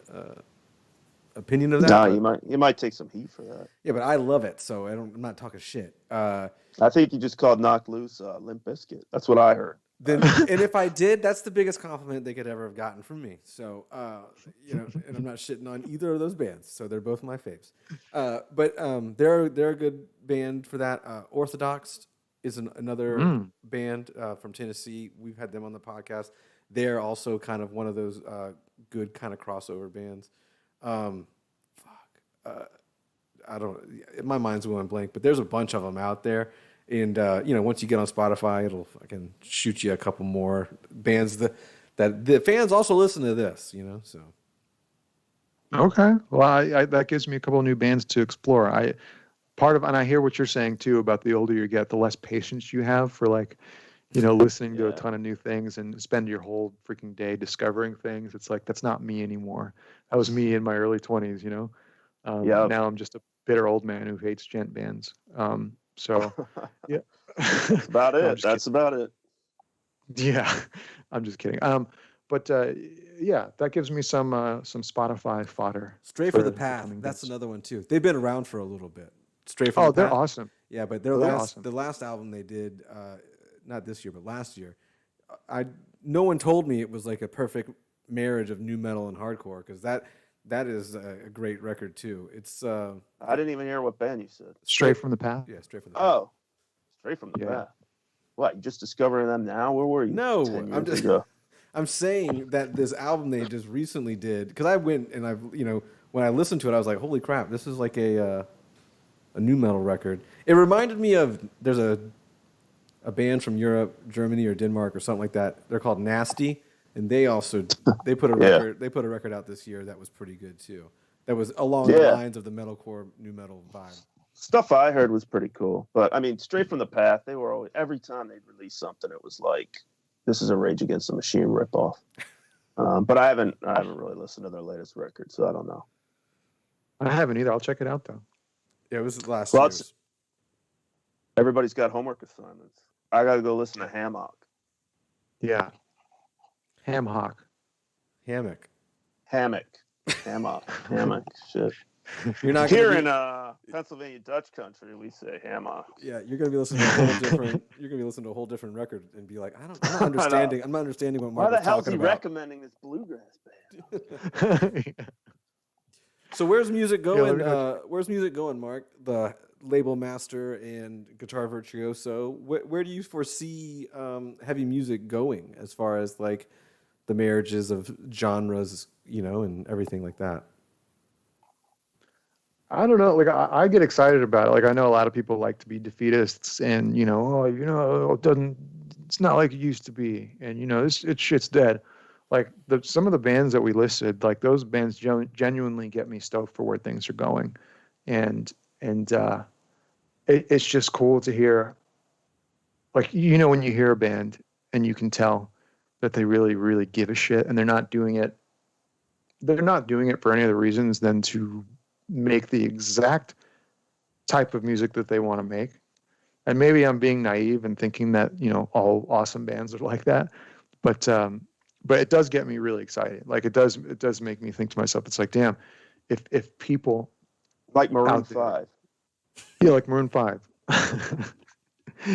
opinion of that. Nah, but, you might take some heat for that. yeah, but I love it, so I'm not talking shit. I think you just called Knock Loose Limp Bizkit. That's what I heard. And if I did, that's the biggest compliment they could ever have gotten from me. So, and I'm not shitting on either of those bands. So they're both my faves. But they're a good band for that. Orthodox is another band from Tennessee. We've had them on the podcast. They're also kind of one of those good kind of crossover bands. I don't. My mind's going blank, but there's a bunch of them out there. And once you get on Spotify, it'll fucking shoot you a couple more bands that the fans also listen to this. So. Okay, well, I that gives me a couple of new bands to explore. And I hear what you're saying too about the older you get, the less patience you have for listening to a ton of new things and spend your whole freaking day discovering things. It's like that's not me anymore. That was me in my early 20s. Now I'm just a bitter old man who hates Djent bands. So, yeah, that's about it. That's about it. Yeah, I'm just kidding. But yeah, that gives me some Spotify fodder. Stray from the Path. That's another one too. They've been around for a little bit. Stray from the Path. They're awesome. Yeah, but the last album they did, not this year, but last year, no one told me it was like a perfect marriage of new metal and hardcore, because that is a great record too. It's I didn't even hear what band you said. Stray from the Path. Yeah, Stray from the Path. Oh, Stray from the Path. What, you just discovering them now? Where were you? No, 10 years ago? I'm saying that this album they just recently did, because I went and when I listened to it, I was like, holy crap, this is like a new metal record. It reminded me of, there's a band from Europe, Germany or Denmark or something like that. They're called Nasty. And they put a record out this year that was pretty good too. That was along the lines of the metalcore new metal vibe. Stuff I heard was pretty cool, but I mean, Straight from the Path, they were always, every time they'd release something, it was like, this is a Rage Against the Machine ripoff. But I haven't really listened to their latest record, so I don't know. I haven't either. I'll check it out though. Yeah, it was last year. Everybody's got homework assignments. I gotta go listen to Hammock. Yeah. Hammock. Hammock. Shit. You're not here in Pennsylvania Dutch country. We say hammock. Yeah, you're gonna be listening to a whole different. You're gonna be listening to a whole different record and be like, I'm not understanding. I'm not understanding what Mark was talking about. Why the hell is he recommending this bluegrass band? So where's music going? Where's music going, Mark? The label master and guitar virtuoso. Where do you foresee heavy music going as far as like the marriages of genres, and everything like that? I don't know. Like I get excited about it. Like I know a lot of people like to be defeatists, and it's not like it used to be, and this shit's dead. Like some of the bands that we listed, like those bands genuinely get me stoked for where things are going, and it's just cool to hear. Like when you hear a band and you can tell that they really, really give a shit, and they're not doing it for any other reasons than to make the exact type of music that they want to make. And maybe I'm being naive and thinking that, all awesome bands are like that. But it does get me really excited. Like it does make me think to myself, it's like, damn, if people like Maroon 5. Yeah, like Maroon 5.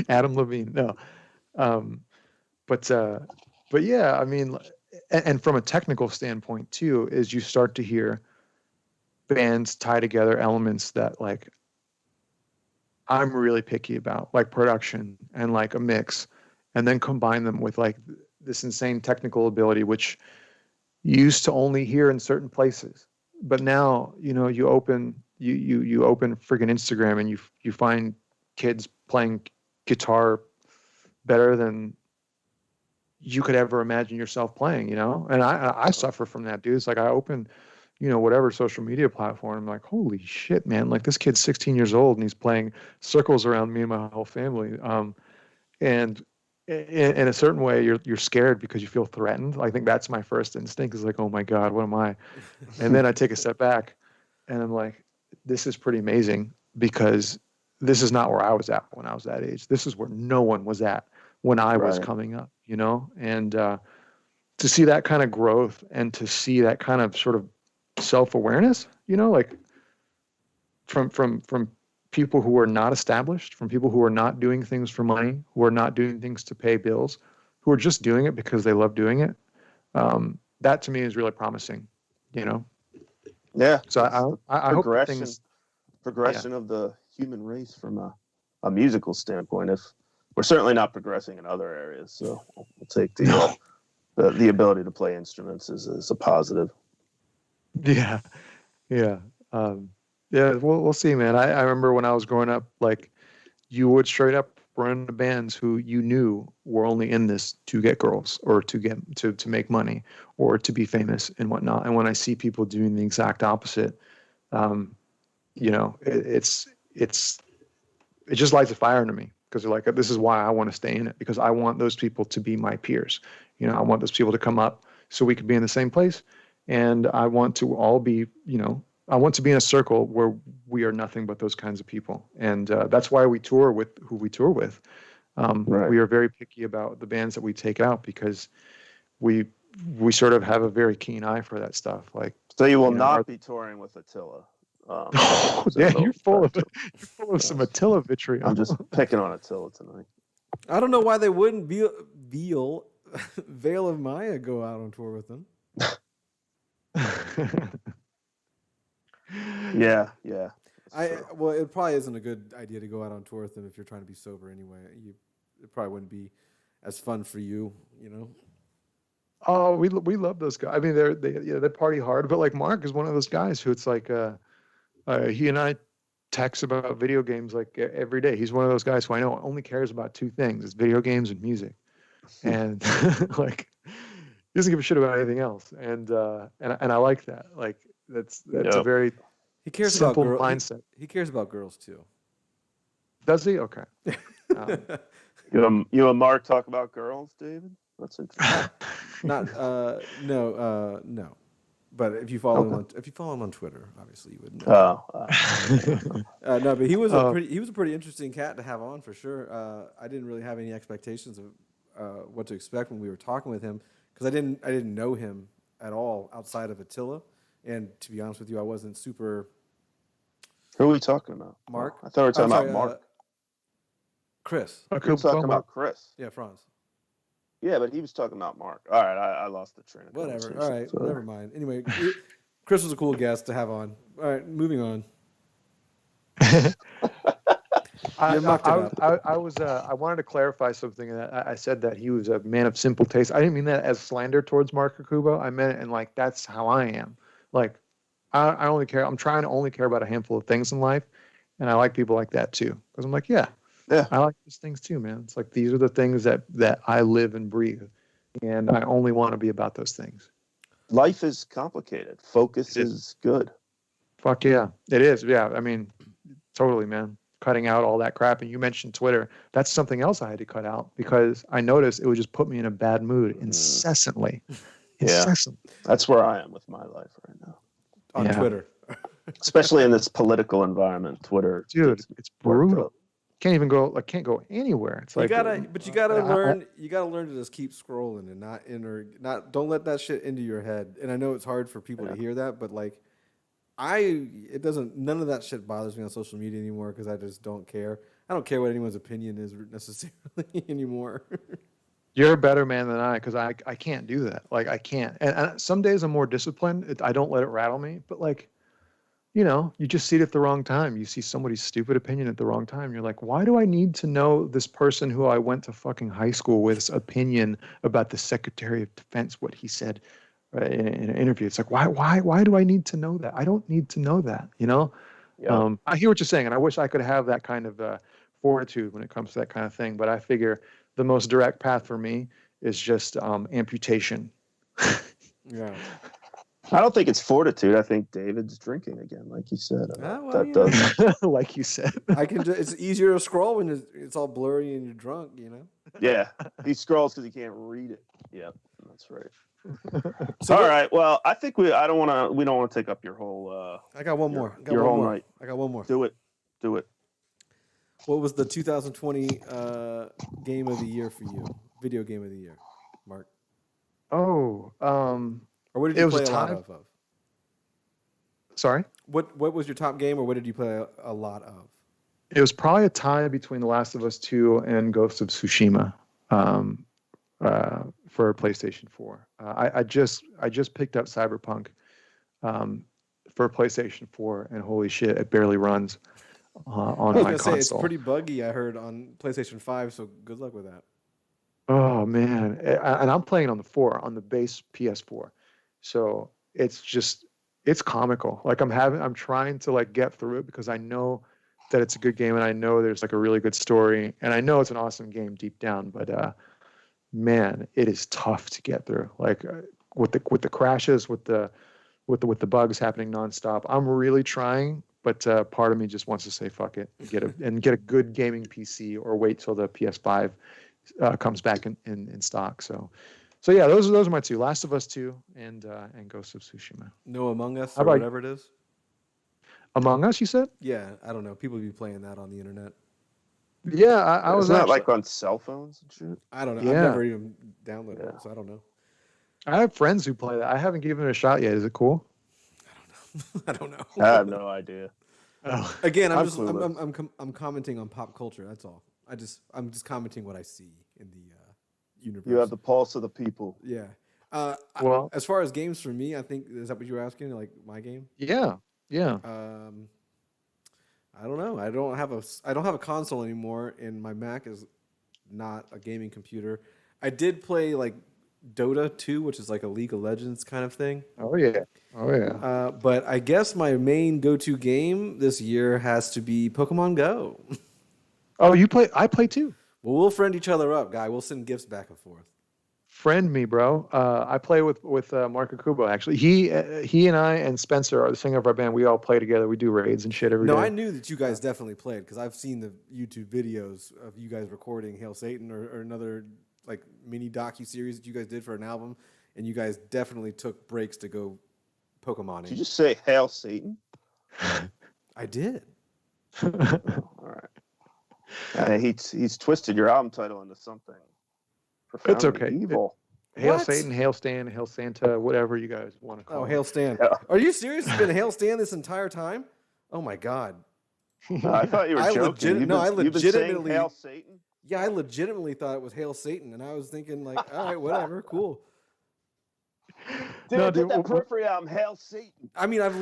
Adam Levine. No. But yeah, I mean, and from a technical standpoint too, is you start to hear bands tie together elements that like I'm really picky about, like production and like a mix, and then combine them with like this insane technical ability, which you used to only hear in certain places. But now, you open friggin' Instagram and you find kids playing guitar better than you could ever imagine yourself playing, and I suffer from that, dude. It's like I open whatever social media platform, I'm like, holy shit, man, like this kid's 16 years old and he's playing circles around me and my whole family. And in a certain way, you're scared because you feel threatened. I think that's my first instinct, is like, oh my God, what am I? And then I take a step back and I'm like, this is pretty amazing, because this is not where I was at when I was that age. This is where no one was at when I was Right. coming up, you know? And to see that kind of growth and to see that kind of sort of self-awareness, you know, like from people who are not established, from people who are not doing things for money, who are not doing things to pay bills, who are just doing it because they love doing it. That to me is really promising, you know? Yeah. So it's the I hope that things, progression of the human race from a musical standpoint. If we're certainly not progressing in other areas, so we'll take the ability to play instruments as a positive. yeah, yeah. Yeah, we'll see, man. I remember when I was growing up, like you would straight up run into bands who you knew were only in this to get girls or to get to make money or to be famous and whatnot. And when I see people doing the exact opposite, you know, it just lights a fire under me because they're like, this is why I want to stay in it, because I want those people to be my peers. You know, I want those people to come up so we could be in the same place. And I want to all be, you know, I want to be in a circle where we are nothing but those kinds of people. And that's why we tour with who we tour with. Right. We are very picky about the bands that we take out because we sort of have a very keen eye for that stuff. Like, So you will you know, not be touring with Attila. oh, So damn, no you're full of pressure. some Attila vitriol. I'm just picking on Attila tonight. I don't know why they wouldn't Veil of Maya go out on tour with them. Yeah. Well, it probably isn't a good idea to go out on tour with them if you're trying to be sober anyway. It probably wouldn't be as fun for you, you know. Oh, we love those guys. I mean, they party hard, but like Mark is one of those guys who it's like he and I text about video games like every day. He's one of those guys who I know only cares about two things: it's video games and music, and like he doesn't give a shit about anything else. And I like that. Like that's a very He cares simple about mindset. He cares about girls too. Does he? Okay. You and Mark talk about girls, David? That's interesting. No. But if you follow him on Twitter, obviously you would know. No, but he was a pretty interesting cat to have on for sure. I didn't really have any expectations of what to expect when we were talking with him because I didn't know him at all outside of Attila, and to be honest with you, I wasn't super. Who are we talking about? Mark? I thought we were talking about Mark. Chris. We were talking about Chris. Yeah, Franz. Yeah, but he was talking about Mark. All right, I lost the train of Whatever. conversation. All right, So- never mind. Anyway, Chris was a cool guest to have on. All right, moving on. I I wanted to clarify something. I said that he was a man of simple taste. I didn't mean that as slander towards Mark Kubo. I meant it in like that's how I am. Like I only care. I'm trying to only care about a handful of things in life, and I like people like that too. Because I'm like, yeah, I like these things too, man. It's like these are the things that I live and breathe, and I only want to be about those things. Life is complicated. Focus is good. Fuck yeah, it is. Yeah, I mean, totally, man. Cutting out all that crap. And you mentioned Twitter. That's something else I had to cut out because I noticed it would just put me in a bad mood incessantly. Incessantly. That's where I am with my life right now. on Twitter. Especially in this political environment, Twitter. Dude, it's brutal. Can't even go. I can't go anywhere. It's like you gotta learn. You gotta learn to just keep scrolling and don't let that shit into your head. And I know it's hard for people to hear that, but like, none of that shit bothers me on social media anymore because I just don't care. I don't care what anyone's opinion is necessarily anymore. You're a better man than I because I can't do that. Like I can't. And some days I'm more disciplined. I don't let it rattle me. But like, you know, you just see it at the wrong time. You see somebody's stupid opinion at the wrong time. You're like, why do I need to know this person who I went to fucking high school with's opinion about the Secretary of Defense, what he said in an interview? It's like, why do I need to know that? I don't need to know that, you know? Yeah. I hear what you're saying, and I wish I could have that kind of fortitude when it comes to that kind of thing. But I figure the most direct path for me is just amputation. Yeah. I don't think it's fortitude. I think David's drinking again, like you said. Like you said. It's easier to scroll when it's all blurry and you're drunk, you know? Yeah. He scrolls because he can't read it. Yeah, that's right. All right. Well, I think we don't want to take up your whole I got one more. Your whole night. I got one more. Do it. What was the 2020 game of the year for you? Video game of the year, Mark? Oh, Or what did it you was a play a lot tie. of? Sorry, What was your top game, or what did you play a lot of? it was probably a tie between The Last of Us 2 and Ghost of Tsushima um, for PlayStation 4. I just picked up Cyberpunk for PlayStation 4, and holy shit, it barely runs I on was my gonna say it's console. pretty buggy. I heard on PlayStation 5. So good luck with that. Oh man, and I'm playing on the 4 on the base PS4, so it's comical. Like I'm trying to like get through it because I know that it's a good game and I know there's like a really good story and I know it's an awesome game deep down. But man, it is tough to get through. Like with the crashes, with the bugs happening nonstop. I'm really trying, but part of me just wants to say fuck it, get a good gaming PC or wait till the PS5 comes back in stock. So yeah, those are my two: Last of Us 2 and Ghost of Tsushima. No Among Us How or about whatever it is. Among Us? You said? Yeah, I don't know. People be playing that on the internet. Yeah, I was Isn't that actually. like on cell phones and shit? I don't know. I've Yeah. never even downloaded it, Yeah. so I don't know. I have friends who play that. I haven't given it a shot yet. Is it cool? I don't know. I have no idea. Oh, Again, I'm clueless. I'm commenting on pop culture. That's all. I'm just commenting what I see in the universe. You have the pulse of the people. Yeah. well, As far as games for me, I think is that what you were asking? Like my game? yeah. I don't know. I don't have a console anymore, and my Mac is not a gaming computer. I did play like Dota 2, which is like a League of Legends kind of thing. Oh yeah. But I guess my main go-to game this year has to be Pokemon Go. Oh, you play? I play too. Well, we'll friend each other up, guy. We'll send gifts back and forth. Friend me, bro. I play with Mark Akubo. Actually, he and I and Spencer, the singer of our band, we all play together. We do raids and shit every day. No, I knew that you guys definitely played because I've seen the YouTube videos of you guys recording Hail Satan or another like mini docu-series that you guys did for an album, and you guys definitely took breaks to go Pokemoning. Did you just say Hail Satan? I did. All right. He's twisted your album title into something profoundly okay. evil. Hail What? Satan, Hail Stan, Hail Santa, whatever you guys want to call Oh, it. Hail Stan. Yeah. Are you serious? It's been Hail Stan this entire time? Oh my God. I thought you were I joking. legit- no, I You've been saying legitimately- Hail Satan? Yeah, I legitimately thought it was Hail Satan, and I was thinking like, all right, whatever, cool. Dude, No, get dude, that Periphery album, Hail Satan. I mean, I've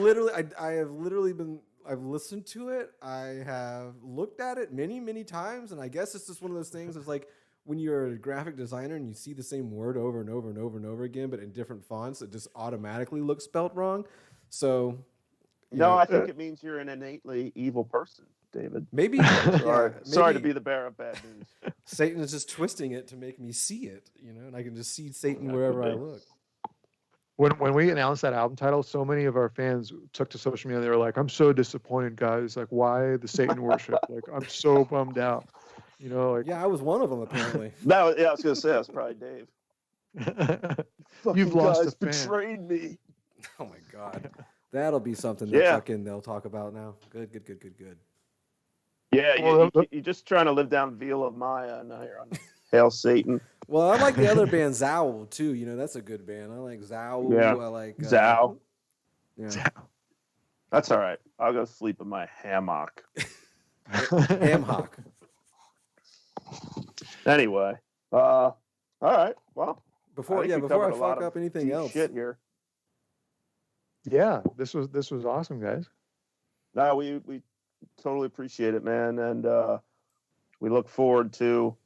listened to it. I have looked at it many, many times, and I guess it's just one of those things. It's like when you're a graphic designer and you see the same word over and over and over and over again, but in different fonts, it just automatically looks spelt wrong. So, I think it means you're an innately evil person, David. maybe, Sorry, yeah, sorry to maybe be the bearer of bad news. Satan is just twisting it to make me see it, and I can just see Satan wherever I look. When we announced that album title, so many of our fans took to social media. They were like, "I'm so disappointed, guys. Like, why the Satan worship? Like, I'm so bummed out." Like, Yeah, I was one of them apparently. I was going to say, that was probably Dave. You've Fucking lost guys a fan. betrayed me. Oh my God, that'll be something Yeah. they'll talk about now. Good. Yeah, Well, you're just trying to live down Vila Maya, and now you're on Hail Satan. Well, I like the other band Zowl too. That's a good band. I like Zowl. Yeah. I like Zow. Yeah. That's all right. I'll go sleep in my hammock. Ham hock. Anyway, all right. Well, Before think we before I covered a lot fuck of up anything deep else. shit here. yeah, this was awesome, guys. No, we totally appreciate it, man, and we look forward to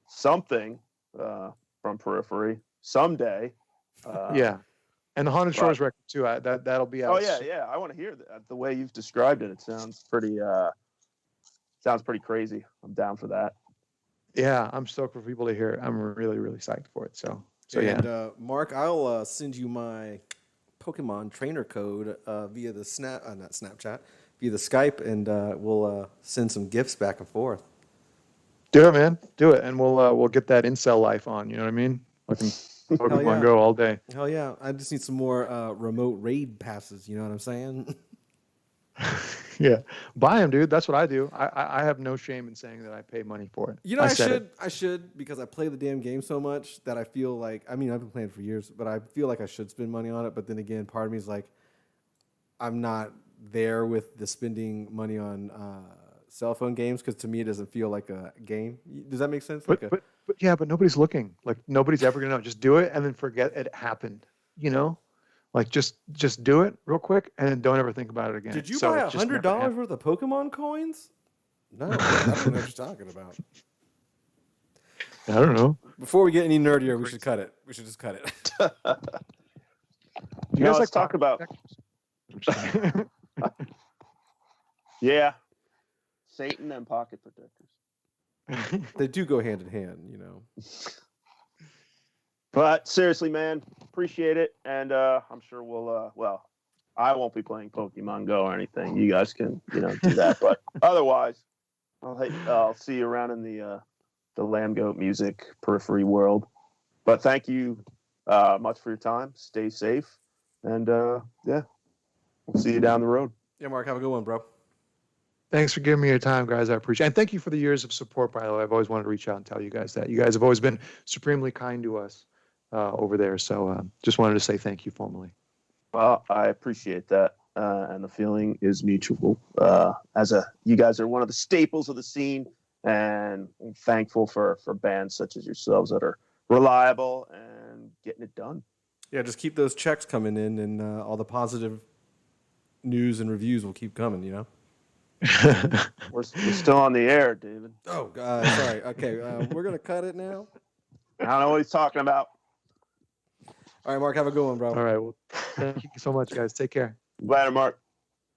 something from Periphery someday. Yeah, and the Haunted but- Shores record too. That'll be out. Oh yeah. I want to hear that. The way you've described it, it sounds pretty crazy. I'm down for that. Yeah, I'm stoked for people to hear it. I'm really, really psyched for it. So And yeah. Mark, I'll send you my Pokemon trainer code via the not Snapchat, via the Skype, and we'll send some gifts back and forth. Do it, man. Do it, and we'll get that incel life on. You know what I mean? Fucking Pokemon yeah. Go all day. Hell yeah! I just need some more remote raid passes. You know what I'm saying? Yeah, buy them, dude. That's what I do. I have no shame in saying that I pay money for it. You know, I said it. I should because I play the damn game so much that I feel like, I mean, I've been playing for years, but I feel like I should spend money on it. But then again, part of me is like, I'm not there with the spending money on cell phone games because to me it doesn't feel like a game. Does that make sense? But yeah, but nobody's looking. Like nobody's ever gonna know. Just do it and then forget it happened. You know, like just do it real quick and then don't ever think about it again. Did you So buy it just never $100 happened. worth of Pokemon coins? No, I don't know what you're talking about. I don't know. Before we get any nerdier, we should cut it. We should just cut it. You Now guys let's talk about. Yeah, Satan and pocket protectors. They do go hand in hand, you know. But seriously, man, appreciate it, and I'm sure we'll. Well, I won't be playing Pokemon Go or anything. You guys can, do that. But otherwise, I'll see you around in the Lambgoat music periphery world. But thank you much for your time. Stay safe, and yeah, we'll see you down the road. Yeah, Mark, have a good one, bro. Thanks for giving me your time, guys. I appreciate it. And thank you for the years of support, by the way. I've always wanted to reach out and tell you guys that. You guys have always been supremely kind to us over there. So just wanted to say thank you formally. Well, I appreciate that, and the feeling is mutual. You guys are one of the staples of the scene, and I'm thankful for bands such as yourselves that are reliable and getting it done. Yeah, just keep those checks coming in, and all the positive news and reviews will keep coming, you know? We're still on the air, David. Oh, God, sorry. Okay, we're going to cut it now. I don't know what he's talking about. All right, Mark, have a good one, bro. All right. Well, thank you so much, guys. Take care. Later, Mark.